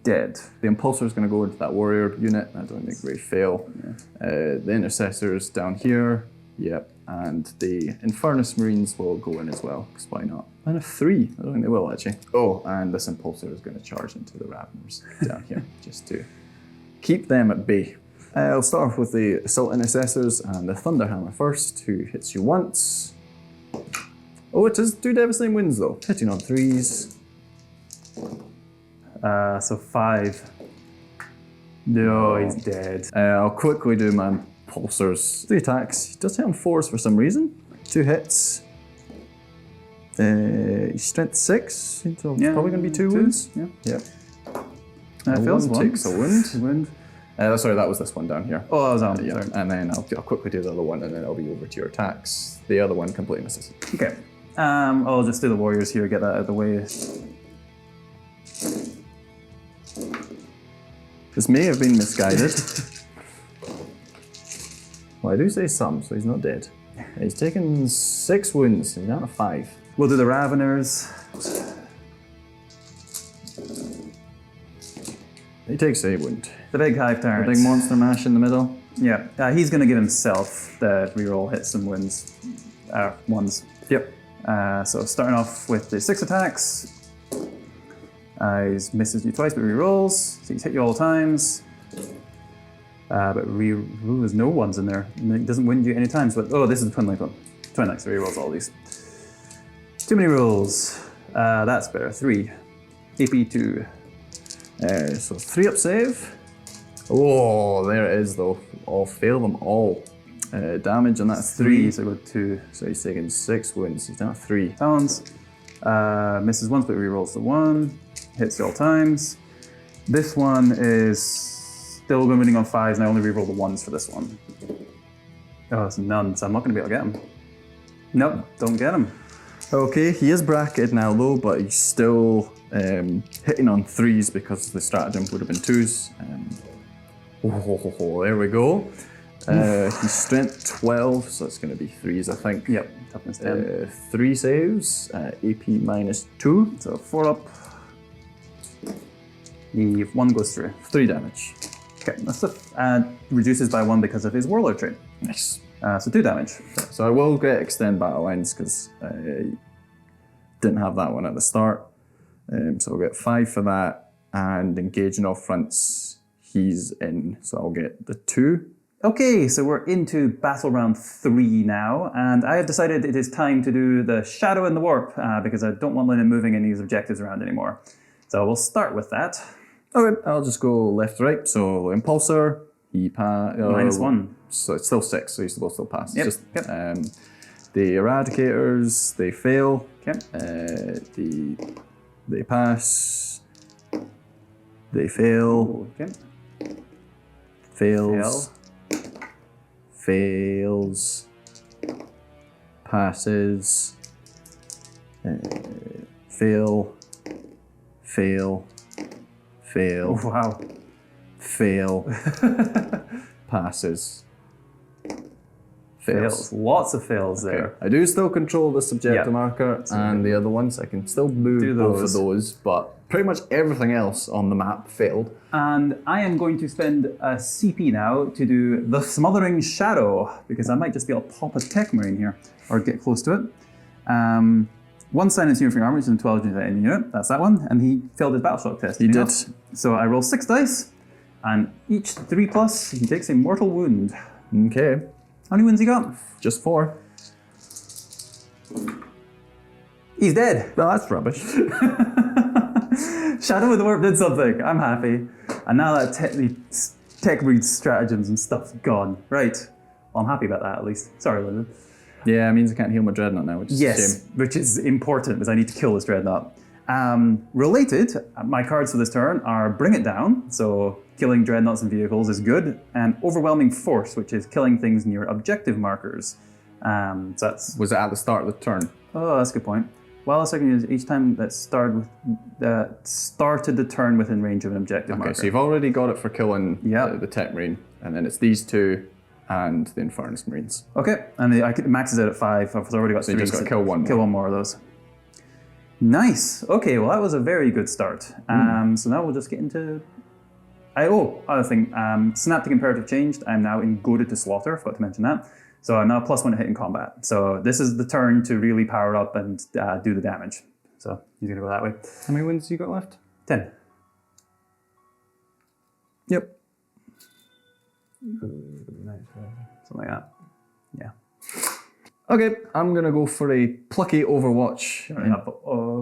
Speaker 2: dead.
Speaker 1: The Impulsor is going to go into that warrior unit. I don't think they fail. Yeah. The Intercessors down here. Yep. And the Infernus Marines will go in as well, because why not? And a 3. I don't think they will, actually. Oh, and this Impulsor is going to charge into the Raveners down here, just to keep them at bay. I'll start off with the Assault Intercessors and the Thunderhammer first, who hits you once. Oh, it is 2 devastating wounds, though. Hitting on 3s.
Speaker 2: So 5. No, he's dead.
Speaker 1: I'll quickly do my Impulsors. 3 attacks. He does hit on 4s for some reason. 2 hits. He's strength 6, so it's probably going to be 2 wounds.
Speaker 2: Yeah.
Speaker 1: Yep.
Speaker 2: Fails one.
Speaker 1: Takes a wound. Sorry, that was this one down here.
Speaker 2: Oh, that was on.
Speaker 1: Yeah.
Speaker 2: Sorry.
Speaker 1: And then I'll quickly do the other one, and then I'll be over to your attacks. The other one completely misses.
Speaker 2: Okay. I'll just do the warriors here, get that out of the way.
Speaker 1: This may have been misguided. Well, I do say some, so he's not dead. He's taken 6 wounds, he's down to 5.
Speaker 2: We'll do the Raveners.
Speaker 1: He takes a wound.
Speaker 2: The big Hive
Speaker 1: The
Speaker 2: Tyrant.
Speaker 1: big monster mash in the middle.
Speaker 2: Yeah, he's going to give himself the reroll hits and wins. Ones.
Speaker 1: Yep.
Speaker 2: So starting off with the 6 attacks. He misses you twice, but rerolls. So he's hit you all times. But there's no ones in there. It doesn't win you any times. But this is the Twin Link one. Twin Link, so rerolls all these. Too many rolls. That's better. 3. AP 2.
Speaker 1: So 3 up save. Oh, there it is though. I'll fail them all. Damage, and that's 3.
Speaker 2: So go 2.
Speaker 1: So he's taking 6 wounds. He's down to 3.
Speaker 2: Pounds. Misses once, but rerolls the 1. Hits you all times. This one is still winning on 5s, and I only reroll the 1s for this one. Oh, it's none, so I'm not going to be able to get him. Nope, don't get him.
Speaker 1: Okay, he is bracketed now though, but he's still hitting on 3s because the stratagem would have been 2s. There we go. He's strength 12, so it's going to be 3s, I think.
Speaker 2: Yep, toughness 10.
Speaker 1: 3 saves, AP minus 2.
Speaker 2: So 4 up. The 1 goes through.
Speaker 1: 3 damage.
Speaker 2: Okay, that's it. And reduces by 1 because of his Warlord trait.
Speaker 1: Nice.
Speaker 2: So 2 damage.
Speaker 1: So I will get Extend Battle Lines because I didn't have that one at the start. So I'll get 5 for that, and engaging off fronts, he's in, so I'll get the 2.
Speaker 2: Okay, so we're into battle round 3 now, and I have decided it is time to do the Shadow and the Warp, because I don't want Linen moving any of these objectives around anymore. So we'll start with that.
Speaker 1: Okay, I'll just go left to right. So Impulsor, he
Speaker 2: Minus 1.
Speaker 1: So it's still 6, so he's supposed to still pass.
Speaker 2: Yep,
Speaker 1: It's just, the Eradicators, they fail.
Speaker 2: Okay.
Speaker 1: They pass. They fail.
Speaker 2: Okay.
Speaker 1: Fails. Fails. Passes. Fail. Fail. Fail.
Speaker 2: Oh, wow.
Speaker 1: Fail. Passes. Fails.
Speaker 2: Lots of fails there.
Speaker 1: I do still control the subjective
Speaker 2: Yeah.
Speaker 1: marker and the other ones. I can still move
Speaker 2: Do
Speaker 1: both
Speaker 2: those.
Speaker 1: of those, but pretty much everything else on the map failed.
Speaker 2: And I am going to spend a CP now to do the Smothering Shadow, because I might just be able to pop a Techmarine here, or get close to it. 1 silence unit for your armor, which is 12 units in unit. That's that one. And he failed his battle shock test.
Speaker 1: He did.
Speaker 2: So I roll 6 dice, and each 3+, he takes a mortal wound.
Speaker 1: Okay.
Speaker 2: How many wounds he got?
Speaker 1: Just 4.
Speaker 2: He's dead.
Speaker 1: No, that's rubbish.
Speaker 2: Shadow of the Warp did something. I'm happy. And now that the tech read stratagems and stuff's gone. Right. Well, I'm happy about that at least. Sorry, Lyndon.
Speaker 1: Yeah, it means I can't heal my Dreadnought now, which is a
Speaker 2: Yes,
Speaker 1: shame.
Speaker 2: which is important because I need to kill this Dreadnought. Related, my cards for this turn are Bring It Down, so killing Dreadnoughts and vehicles is good, and Overwhelming Force, which is killing things near objective markers. So that's...
Speaker 1: Was it at the start of the turn?
Speaker 2: Oh, that's a good point. Well, a second is each time that started the turn within range of an objective marker.
Speaker 1: Okay, so you've already got it for killing the Techmarine, and then it's these 2 and the Infernus Marines.
Speaker 2: Okay, and it maxes out at 5. I've already got 3.
Speaker 1: So you just got to kill 1
Speaker 2: Kill
Speaker 1: more.
Speaker 2: 1 more of those. Nice. Okay, well that was a very good start. So now we'll just get into... other thing. Synaptic Imperative changed. I'm now in Goaded to Slaughter. Forgot to mention that. So I'm now +1 to hit in combat. So this is the turn to really power up and do the damage. So he's going to go that way.
Speaker 1: How many wounds you got left?
Speaker 2: 10.
Speaker 1: Yep.
Speaker 2: Something like that. Yeah.
Speaker 1: Okay, I'm going to go for a plucky Overwatch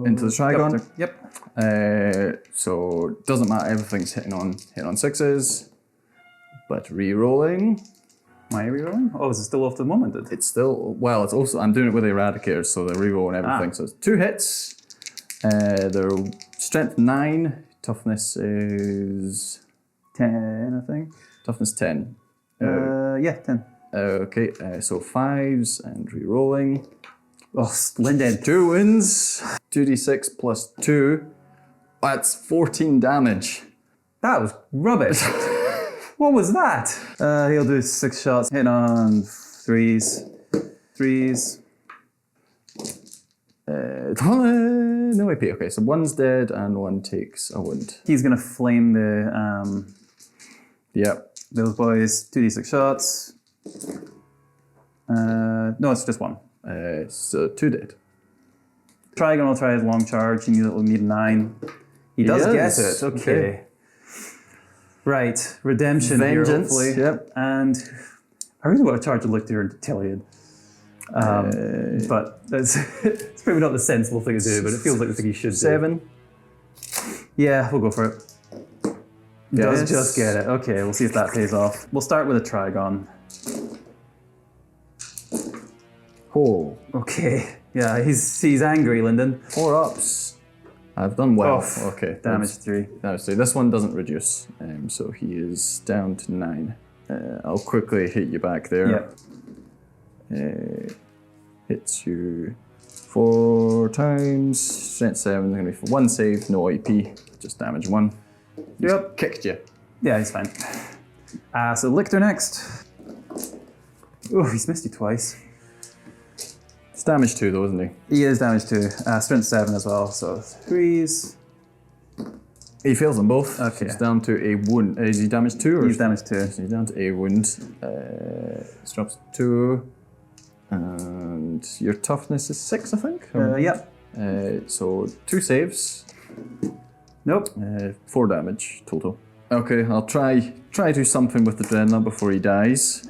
Speaker 1: into the Trygon.
Speaker 2: Yep.
Speaker 1: So it doesn't matter, everything's hitting on 6s. But re-rolling.
Speaker 2: Am I rerolling? Oh, is it still off to the moment?
Speaker 1: It's still, well, it's also, I'm doing it with the Eradicators, so the reroll and everything. So it's 2 hits. Their strength 9, toughness is
Speaker 2: 10, I think.
Speaker 1: toughness 10.
Speaker 2: Yeah, 10.
Speaker 1: Okay, so 5s and rerolling.
Speaker 2: Oh, splendid.
Speaker 1: 2 wins. 2d6 plus 2. That's 14 damage.
Speaker 2: That was rubbish. What was that? He'll do 6 shots, hitting on 3s. 3s. No AP. Okay, so 1's dead and 1 takes a wound. He's gonna flame the
Speaker 1: Yep.
Speaker 2: those boys. 2d6 shots. No, it's just 1.
Speaker 1: So 2 dead.
Speaker 2: Trygon will try his long charge. He will need a 9. He does get it. Okay. Right, redemption
Speaker 1: Vengeance.
Speaker 2: here, hopefully.
Speaker 1: Yep.
Speaker 2: And I really want to charge a Lictor and Tiliad. But that's it's probably not the sensible thing to do, but it feels like the thing you should
Speaker 1: 7.
Speaker 2: do. Yeah, we'll go for it. Does just get it. Okay, we'll see if that pays off. We'll start with a Trygon.
Speaker 1: Oh.
Speaker 2: Okay. Yeah, he's angry, Lyndon.
Speaker 1: 4 ups. I've done well.
Speaker 2: Oh,
Speaker 1: okay.
Speaker 2: Damage 3.
Speaker 1: Damage 3. This one doesn't reduce, so he is down to 9. I'll quickly hit you back there.
Speaker 2: Yep.
Speaker 1: Hits you 4 times. Strength 7 is going to be for 1 save, no AP, just damage 1.
Speaker 2: Yep.
Speaker 1: Kicked you.
Speaker 2: Yeah, he's fine. So Lictor next. Oh, he's missed you twice.
Speaker 1: It's damage 2 though, isn't he?
Speaker 2: He is damage 2. Strength 7 as well, so 3s.
Speaker 1: He fails them both.
Speaker 2: Okay.
Speaker 1: So it's down to a wound. Is he damage 2? Or
Speaker 2: He's damage 2.
Speaker 1: So he's down to a wound. Drops 2. And your toughness is 6, I think?
Speaker 2: Yep.
Speaker 1: So 2 saves.
Speaker 2: Nope.
Speaker 1: 4 damage total. Okay, I'll try do something with the Dreadnought before he dies.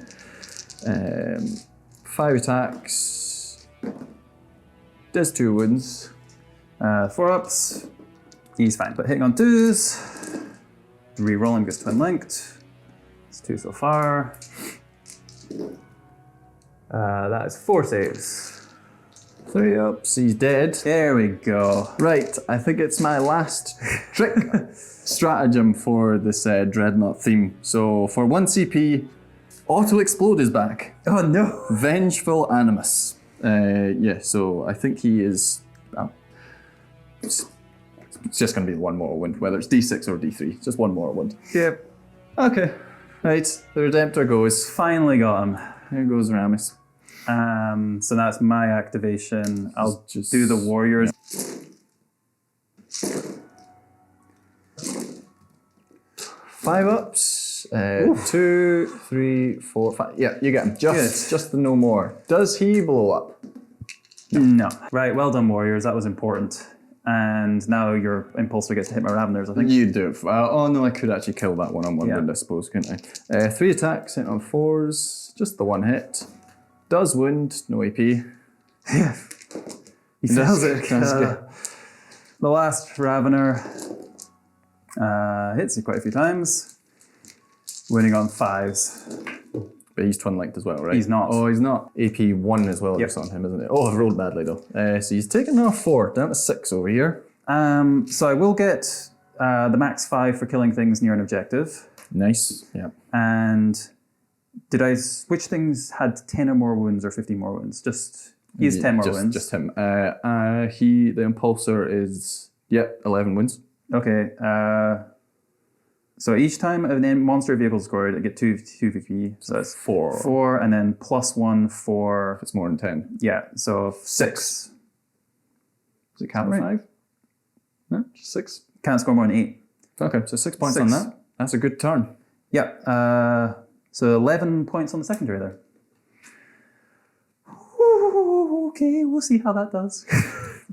Speaker 1: 5 attacks. Does 2 wounds.
Speaker 2: 4 ups. He's fine. But hitting on 2s. Rerolling gets twin linked. It's 2 so far. That is 4 saves.
Speaker 1: 3 ups, he's dead.
Speaker 2: There we go.
Speaker 1: Right, I think it's my last trick stratagem for this Dreadnought theme. So for 1 CP, Auto Explode is back.
Speaker 2: Oh no.
Speaker 1: Vengeful Animus. Yeah, so I think he is. It's just going to be 1 mortal wound, whether it's D6 or D3. Just 1 mortal wound.
Speaker 2: Yep.
Speaker 1: Okay, right. The Redemptor goes.
Speaker 2: Finally got him.
Speaker 1: Here goes Ramus.
Speaker 2: So that's my activation. I'll
Speaker 1: Just
Speaker 2: do the warriors.
Speaker 1: Yeah. 5 ups. 2, 3, 4, 5. Yeah, you get him. Just the no more. Does he blow up?
Speaker 2: No. Right, well done, warriors. That was important. And now your Impulsor gets to hit my Raveners, I think.
Speaker 1: You do. Oh no, I could actually kill that one on 1 wound, I suppose, couldn't I? 3 attacks, hit on 4s. Just the 1 hit. Does wound, no AP.
Speaker 2: Yeah. He fails it. The last Ravener hits you quite a few times. Winning on 5s.
Speaker 1: But he's twin linked as well, right?
Speaker 2: He's not.
Speaker 1: Oh, he's not. AP 1 as well just on him, isn't it? Oh, I've rolled badly though. So he's taken off 4, down to 6 over here.
Speaker 2: So I will get the max 5 for killing things near an objective.
Speaker 1: Nice, yeah.
Speaker 2: And did I switch things had 10 or more wounds or 15 more wounds? He has 10 more wounds.
Speaker 1: Just him. The Impulsor is, 11 wounds.
Speaker 2: Okay. So each time an monster vehicle is scored, I get 2 VP. So that's
Speaker 1: 4.
Speaker 2: 4, and then +1 for...
Speaker 1: If it's more than 10.
Speaker 2: Yeah, so 6.
Speaker 1: Is it cap of 5? No, just 6.
Speaker 2: Can't score more than 8.
Speaker 1: Okay, so 6 points on that. That's a good turn.
Speaker 2: Yeah. So 11 points on the secondary there. Ooh, okay, we'll see how that does.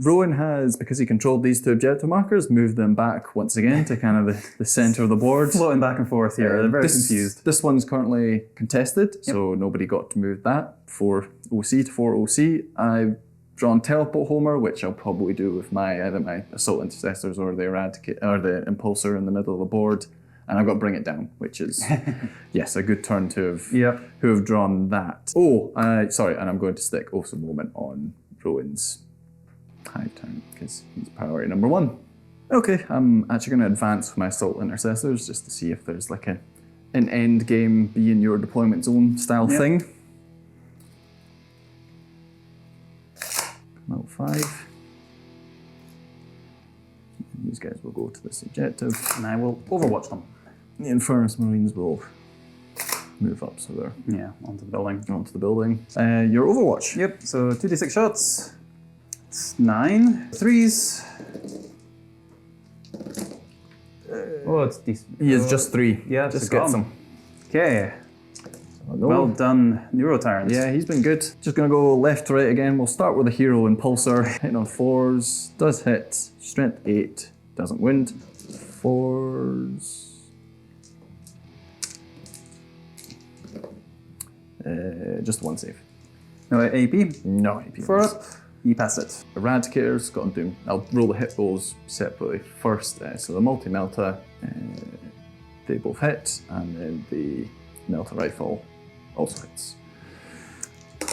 Speaker 1: Rowan has, because he controlled these 2 objective markers, moved them back once again to kind of the centre of the board.
Speaker 2: Floating back and forth here. They're very confused.
Speaker 1: This one's currently contested, so nobody got to move that. 4 OC to 4 OC. I've drawn Teleport Homer, which I'll probably do with either my Assault Intercessors or the Eradicate or the Impulsor in the middle of the board. And I've got to bring it down, which is, yes, a good turn to have,
Speaker 2: Yep.
Speaker 1: who have drawn that. Oh, sorry, and I'm going to stick also a moment on Rowan's Hive Tyrant, because he's priority number 1. Okay, I'm actually going to advance with my Assault Intercessors just to see if there's like an end game be in your deployment zone style thing. Level 5. These guys will go to this objective.
Speaker 2: And I will overwatch them.
Speaker 1: The Infernus Marines will move up, so they're
Speaker 2: onto the building.
Speaker 1: onto the building. Your Overwatch.
Speaker 2: Yep, so 2d6 shots. It's 9. 3s. Oh, it's decent.
Speaker 1: He is just 3.
Speaker 2: Yeah,
Speaker 1: just
Speaker 2: got
Speaker 1: gets
Speaker 2: him.
Speaker 1: him.
Speaker 2: Okay.
Speaker 1: Oh, no.
Speaker 2: Well done, Neurotyrant.
Speaker 1: Yeah, he's been good. Just gonna go left to right again. We'll start with the hero Impulsor. Hitting on 4s, does hit. Strength 8, doesn't wound. 4s. Just 1 save.
Speaker 2: No AP.
Speaker 1: No AP.
Speaker 2: 4 up. You pass it.
Speaker 1: Eradicators, got to do. I'll roll the hit rolls separately first. So the multi-melta, they both hit, and then the melta rifle also hits.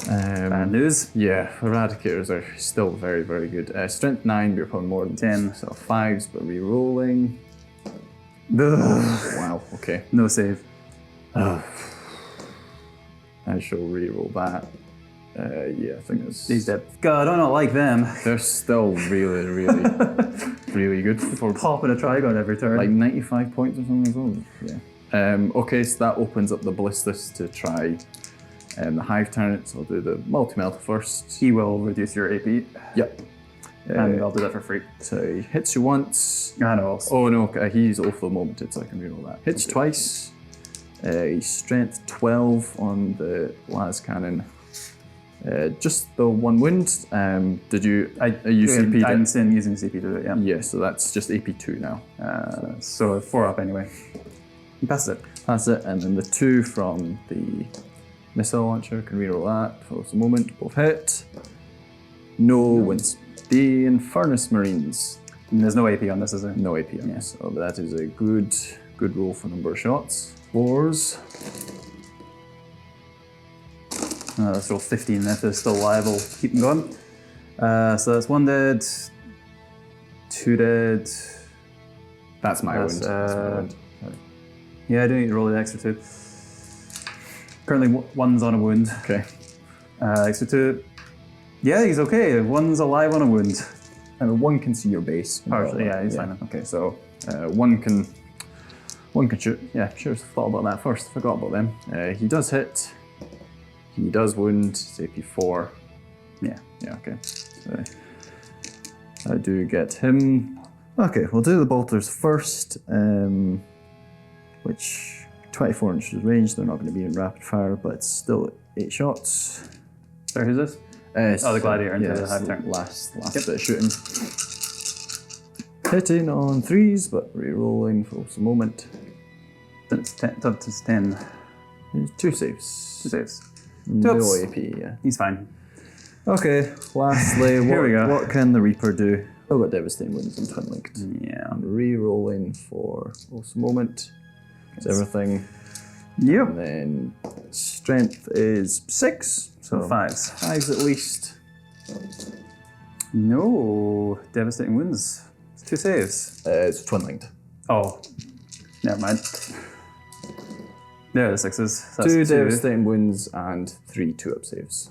Speaker 2: Bad news.
Speaker 1: Yeah, Eradicators are still very, very good. Strength 9, you're probably more than
Speaker 2: 10.
Speaker 1: So 5s, but re-rolling. Wow, okay.
Speaker 2: No save.
Speaker 1: I shall re-roll that. Yeah, I think it's...
Speaker 2: He's dead. God, I don't like them.
Speaker 1: They're still really, really, really good for
Speaker 2: Popping a Trygon every turn.
Speaker 1: like 95 points or something as well. Yeah. Okay, so that opens up the Ballistus to try the Hive Tyrant. So I'll do the multi-melta first.
Speaker 2: He will reduce your AP.
Speaker 1: Yep.
Speaker 2: And I'll do that for free.
Speaker 1: So he hits you once.
Speaker 2: I know.
Speaker 1: Oh no, he's awful momented, so I can reroll that. Hits twice. He's strength 12 on the las cannon. Just the 1 wound. Did you? You CP'd it?
Speaker 2: I'm using CP to do it. Yeah.
Speaker 1: Yeah, so that's just AP2 now.
Speaker 2: So 4 up anyway. He passes it.
Speaker 1: That's it, and then the 2 from the missile launcher, can reroll that for the moment. Both hit. No wins. The Infernus Marines.
Speaker 2: And there's no AP on this, is there?
Speaker 1: No AP on this, so that is a good roll for number of shots. 4s.
Speaker 2: Let's roll 15 if they're still alive, we'll keep them going. So that's 1 dead, 2 dead.
Speaker 1: That's my wound. That's my wound.
Speaker 2: Yeah, I do need to roll the extra 2. Currently 1's on a wound.
Speaker 1: Okay.
Speaker 2: Extra 2. Yeah, he's okay. 1's alive on a wound.
Speaker 1: And 1 can see your base.
Speaker 2: Partially, yeah, he's fine.
Speaker 1: Okay, so 1 can shoot. Yeah, sure, thought about that first. Forgot about them. He does hit. He does wound. It's AP4.
Speaker 2: Yeah.
Speaker 1: Yeah. Okay. So I do get him. Okay, we'll do the bolters first. Which 24 inches range. They're not going to be in rapid fire, but it's still 8 shots.
Speaker 2: Sorry, who's this? The Gladiator into the Hive Tyrant.
Speaker 1: Last bit of shooting. Hitting on 3s, but re-rolling for a moment.
Speaker 2: It's 10. It's 10.
Speaker 1: 2 saves.
Speaker 2: 2 saves.
Speaker 1: No AP, yeah.
Speaker 2: He's fine.
Speaker 1: Okay, lastly,
Speaker 2: Here we go.
Speaker 1: What can the Reaper do? I've got devastating wounds and twin linked.
Speaker 2: Yeah.
Speaker 1: I'm re-rolling for a moment. It's everything.
Speaker 2: Yep.
Speaker 1: And then strength is 6. So
Speaker 2: 5s.
Speaker 1: 5s at least.
Speaker 2: No. Devastating wounds. It's 2 saves.
Speaker 1: It's twin linked.
Speaker 2: Oh. Never mind. There are the 6s. That's
Speaker 1: 2 devastating wounds and 3 2-up saves.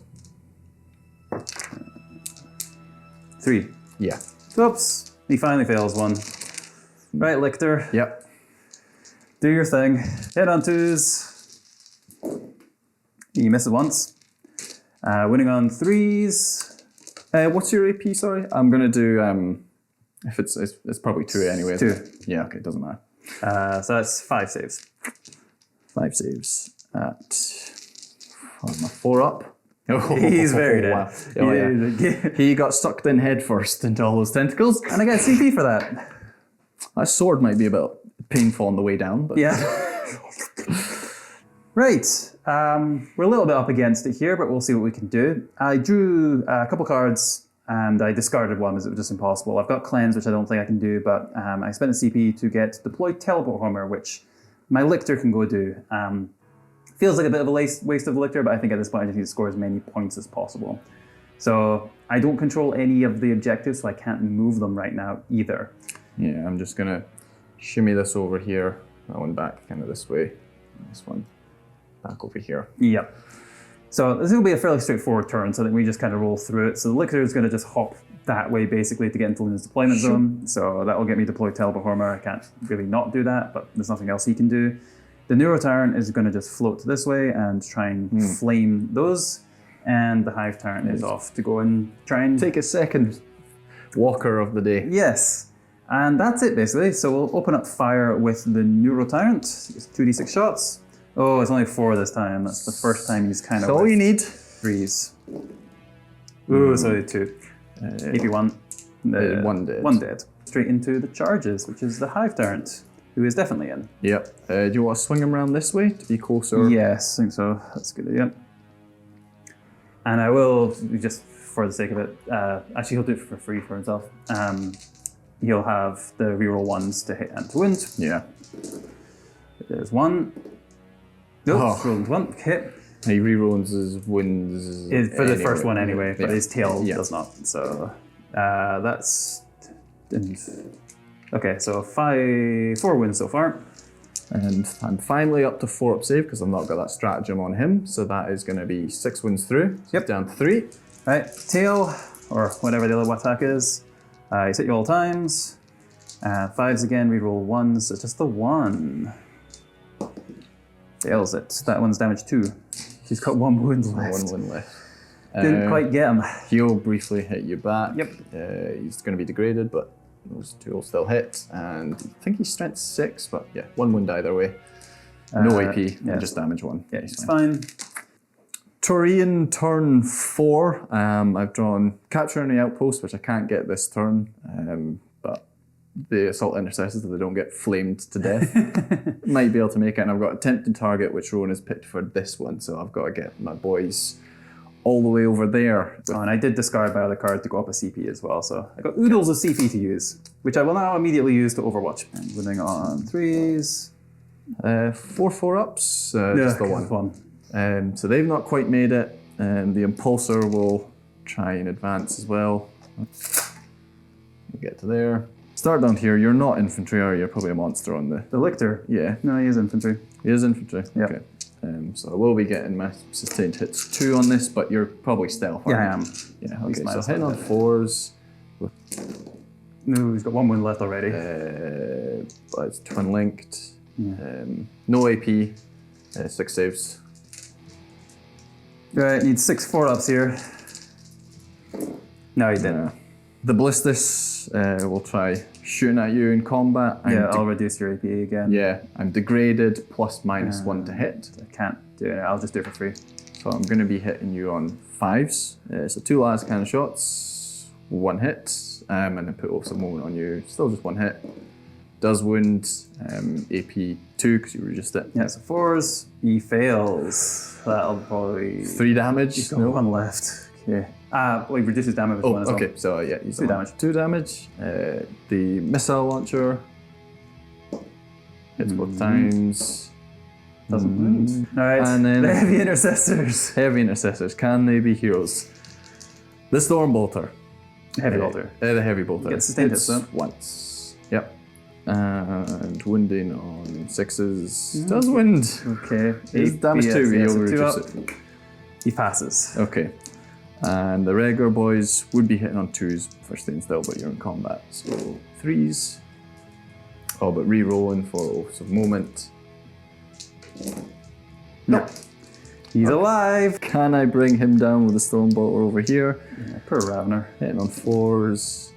Speaker 2: 3.
Speaker 1: Yeah.
Speaker 2: Oops. He finally fails 1. Right, Lictor.
Speaker 1: Yep.
Speaker 2: Do your thing. Hit on 2s. You miss it once. Winning on 3s.
Speaker 1: What's your AP, sorry? I'm going to do, if it's probably 2 anyway.
Speaker 2: 2.
Speaker 1: Yeah, okay, doesn't matter.
Speaker 2: So that's 5 saves.
Speaker 1: 5 saves at 4 up.
Speaker 2: He's very dead.
Speaker 1: Wow. Oh, yeah. He got sucked in head first into all those tentacles.
Speaker 2: And I get CP for that.
Speaker 1: That sword might be a bit painful on the way down, but
Speaker 2: Yeah. Right. We're a little bit up against it here, but we'll see what we can do. I drew a couple cards and I discarded one as it was just impossible. I've got Cleanse, which I don't think I can do, but I spent a CP to get Deploy Teleport Homer, which my Lictor can go do. Feels like a bit of a waste of the Lictor, but I think at this point I just need to score as many points as possible. So I don't control any of the objectives, so I can't move them right now either.
Speaker 1: Yeah, I'm just gonna shimmy this over here. That one back kind of this way. This one back over here.
Speaker 2: Yep. So this will be a fairly straightforward turn, so that we just kind of roll through it. So the Lictor is going to just hop that way basically to get into Luna's deployment zone. So that will get me deployed to Telebahormer. I can't really not do that, but there's nothing else he can do. The Neurotyrant is going to just float this way and try and flame those. And the Hive Tyrant is off to go and try and
Speaker 1: take a second walker of the day.
Speaker 2: Yes. And that's it basically. So we'll open up fire with the Neurotyrant. It's 2d6 shots. Oh, it's only 4 this time. That's the first time he's kind of.
Speaker 1: That's all you need.
Speaker 2: 3s. Ooh, so 2. AP1.
Speaker 1: 1 dead.
Speaker 2: 1 dead. Straight into the charges, which is the Hive Tyrant, who is definitely in.
Speaker 1: Yep. Do you want to swing him around this way to be closer?
Speaker 2: Yes, I think so. That's a good idea. And I will, just for the sake of it, actually he'll do it for free for himself. He'll have the reroll 1s to hit and to wound.
Speaker 1: Yeah.
Speaker 2: There's 1. Nope, rolled 1, hit.
Speaker 1: He rerolls his wounds.
Speaker 2: For the first one anyway, but his tail
Speaker 1: Yeah.
Speaker 2: does not. So that's... Okay, so 4 wins so far.
Speaker 1: And I'm finally up to 4 up save because I've not got that stratagem on him. So that is going to be 6 wins through. So
Speaker 2: Yep.
Speaker 1: down to 3.
Speaker 2: Right, tail, or whatever the other attack is. He's hit you all times. 5s again, reroll 1s. It's just the 1. Fails it. That one's damage 2. He's got 1 wound left.
Speaker 1: 1 wound left.
Speaker 2: Didn't quite get him.
Speaker 1: He'll briefly hit you back.
Speaker 2: Yep.
Speaker 1: He's going to be degraded, but those 2 will still hit. And I think he's strength 6, but yeah, 1 wound either way. No AP, and just damage 1.
Speaker 2: Yeah, it's fine.
Speaker 1: Taurian turn 4. I've drawn Capture any outpost, which I can't get this turn, but the Assault Intercessors, that they don't get flamed to death, might be able to make it. And I've got Attempted Target, which Rowan has picked for this one, so I've got to get my boys all the way over there.
Speaker 2: Oh, and I did discard my other card to go up a CP as well, so I got oodles of CP to use, which I will now immediately use to Overwatch. And winning on 3s.
Speaker 1: 4 4-ups, just the one. So they've not quite made it. The Impulsor will try and advance as well. We'll get to there. Start down here. You're not infantry, are you? You're probably a monster on the...
Speaker 2: The Lictor?
Speaker 1: Yeah.
Speaker 2: No, he is infantry.
Speaker 1: He is infantry?
Speaker 2: Yep.
Speaker 1: Okay. So I will be getting my sustained hits 2 on this, but you're probably stealth.
Speaker 2: Yeah, I am.
Speaker 1: Yeah, okay. So hitting on 4s.
Speaker 2: No, he's got 1 wound left already.
Speaker 1: But it's twin linked.
Speaker 2: Yeah.
Speaker 1: No AP. 6 saves.
Speaker 2: Right, need 6 4-ups here. No, he didn't.
Speaker 1: The Ballistus will try shooting at you in combat.
Speaker 2: Yeah, I'll reduce your AP again.
Speaker 1: Yeah, I'm degraded plus -1 to hit.
Speaker 2: I can't do it. I'll just do it for free.
Speaker 1: So I'm going to be hitting you on 5s. So 2 last cannon shots, 1 hit, and then put off some moment on you. Still just 1 hit. Does wound, AP 2 because you reduced it.
Speaker 2: Yeah, so 4s. He fails. That'll probably...
Speaker 1: 3 damage.
Speaker 2: He's got 1 left. Okay. Well, he reduces damage with 1 as well.
Speaker 1: Okay, so yeah, he's
Speaker 2: 2 damage.
Speaker 1: 2 damage. The missile launcher hits both times.
Speaker 2: Doesn't wound. Alright,
Speaker 1: And then
Speaker 2: the Heavy Intercessors.
Speaker 1: Heavy Intercessors, can they be heroes? The Storm Bolter.
Speaker 2: Heavy Bolter.
Speaker 1: The Heavy Bolter.
Speaker 2: Get sustained hits though.
Speaker 1: Once. Yep. And wounding on 6s. Does wound.
Speaker 2: Okay.
Speaker 1: It's damage 2,
Speaker 2: yeah,
Speaker 1: you'll
Speaker 2: so 2
Speaker 1: reduce
Speaker 2: up.
Speaker 1: it.
Speaker 2: He passes.
Speaker 1: Okay. And the regular boys would be hitting on 2s for staying still, but you're in combat. So 3s. Oh, but re-rolling for Oaths of Moment. No.
Speaker 2: He's alive.
Speaker 1: Can I bring him down with the Storm Bolter over here?
Speaker 2: Yeah, poor Ravner.
Speaker 1: Hitting on 4s.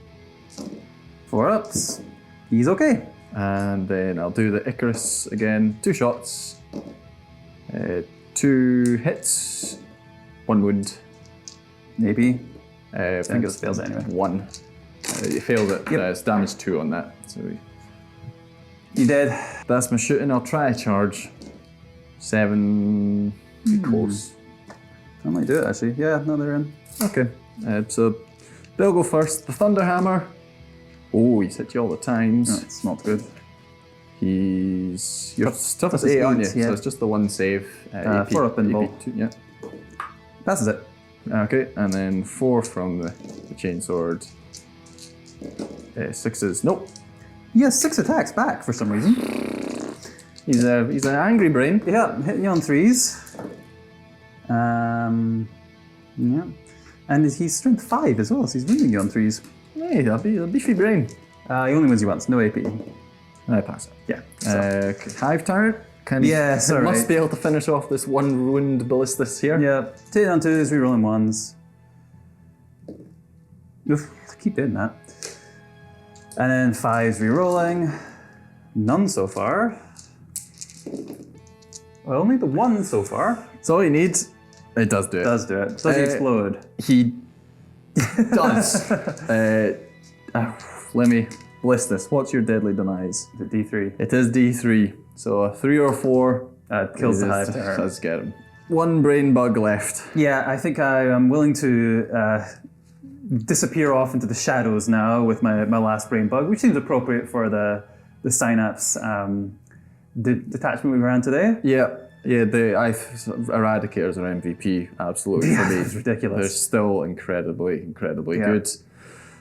Speaker 2: 4-ups. He's okay.
Speaker 1: And then I'll do the Icarus again. 2 shots. 2 hits. 1 wound.
Speaker 2: Maybe.
Speaker 1: I think
Speaker 2: it fails anyway.
Speaker 1: 1. You failed it.
Speaker 2: Yep.
Speaker 1: It's damage 2 on that. So
Speaker 2: You dead.
Speaker 1: that's my shooting. I'll try a charge. 7. Close.
Speaker 2: I might do it actually. Yeah, no, they're in.
Speaker 1: Okay. So they'll go first. The Thunderhammer. Oh, he's hit you all the times.
Speaker 2: No, it's not good.
Speaker 1: He's Your stuff is 8, aren't you?
Speaker 2: Yeah.
Speaker 1: So it's just the one save.
Speaker 2: 4 up in bolt.
Speaker 1: 2, yeah.
Speaker 2: Passes it.
Speaker 1: Okay, and then 4 from the chainsword. 6s. Nope.
Speaker 2: He has 6 attacks back for some reason.
Speaker 1: He's an angry brain.
Speaker 2: Yeah, hitting you on 3s. Yeah. And he's strength 5 as well, so he's wounding you on 3s.
Speaker 1: Hey, a beefy brain.
Speaker 2: He only wins you once, no AP.
Speaker 1: I pass it.
Speaker 2: Yeah.
Speaker 1: Hive Tyrant. Must be able to finish off this one ruined Ballistus here.
Speaker 2: Yeah. Taking on 2s, rerolling 1s. Oof, keep doing that. And then 5s rerolling. None so far. Well, only the 1 so far.
Speaker 1: That's all you need. It does do it.
Speaker 2: Does do it. Does he explode?
Speaker 1: He does. Let me list this. What's your deadly demise?
Speaker 2: Is it D3?
Speaker 1: It is D3. So a 3 or 4
Speaker 2: kills the Hive Tyrant.
Speaker 1: Does get him. 1 brain bug left.
Speaker 2: Yeah, I think I am willing to disappear off into the shadows now with my last brain bug, which seems appropriate for the Synapse detachment we ran today.
Speaker 1: Yeah. Yeah, Eradicators are MVP, absolutely, for me.
Speaker 2: It's ridiculous.
Speaker 1: They're still incredibly good.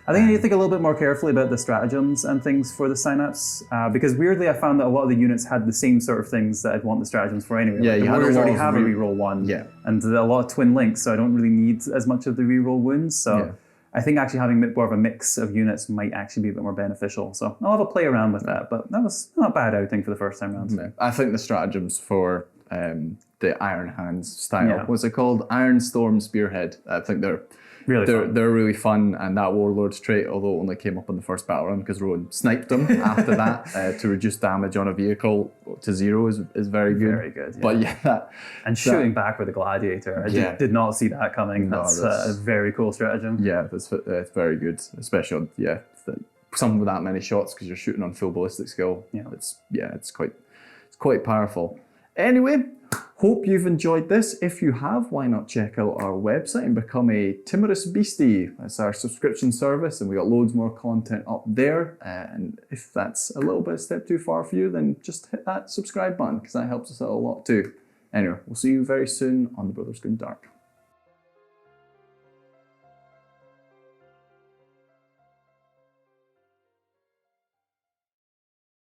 Speaker 2: I think I need to think a little bit more carefully about the stratagems and things for the Synapse, because weirdly I found that a lot of the units had the same sort of things that I'd want the stratagems for anyway.
Speaker 1: Yeah,
Speaker 2: like the warriors already have a reroll 1, and a lot of twin links, so I don't really need as much of the reroll wounds. So I think actually having a bit more of a mix of units might actually be a bit more beneficial. So I'll have a play around with that, but that was not a bad outing for the first time around.
Speaker 1: No. I think the stratagems for the Iron Hands style, what's it called? Ironstorm Spearhead. I think they're really fun, and that Warlord's trait, although it only came up in the first battle run because Rowan sniped them after that to reduce damage on a vehicle to 0 is very good.
Speaker 2: Very good. Yeah.
Speaker 1: But
Speaker 2: and shooting back with a Gladiator, I did not see that coming. That's a very cool stratagem.
Speaker 1: Yeah, it's very good, especially on some with that many shots because you're shooting on full ballistic skill. It's quite powerful. Anyway, hope you've enjoyed this. If you have, why not check out our website and become a Timorous Beastie? That's our subscription service, and we got loads more content up there. And if that's a little bit a step too far for you, then just hit that subscribe button because that helps us out a lot too. Anyway, we'll see you very soon on the Brothers Grim Dark.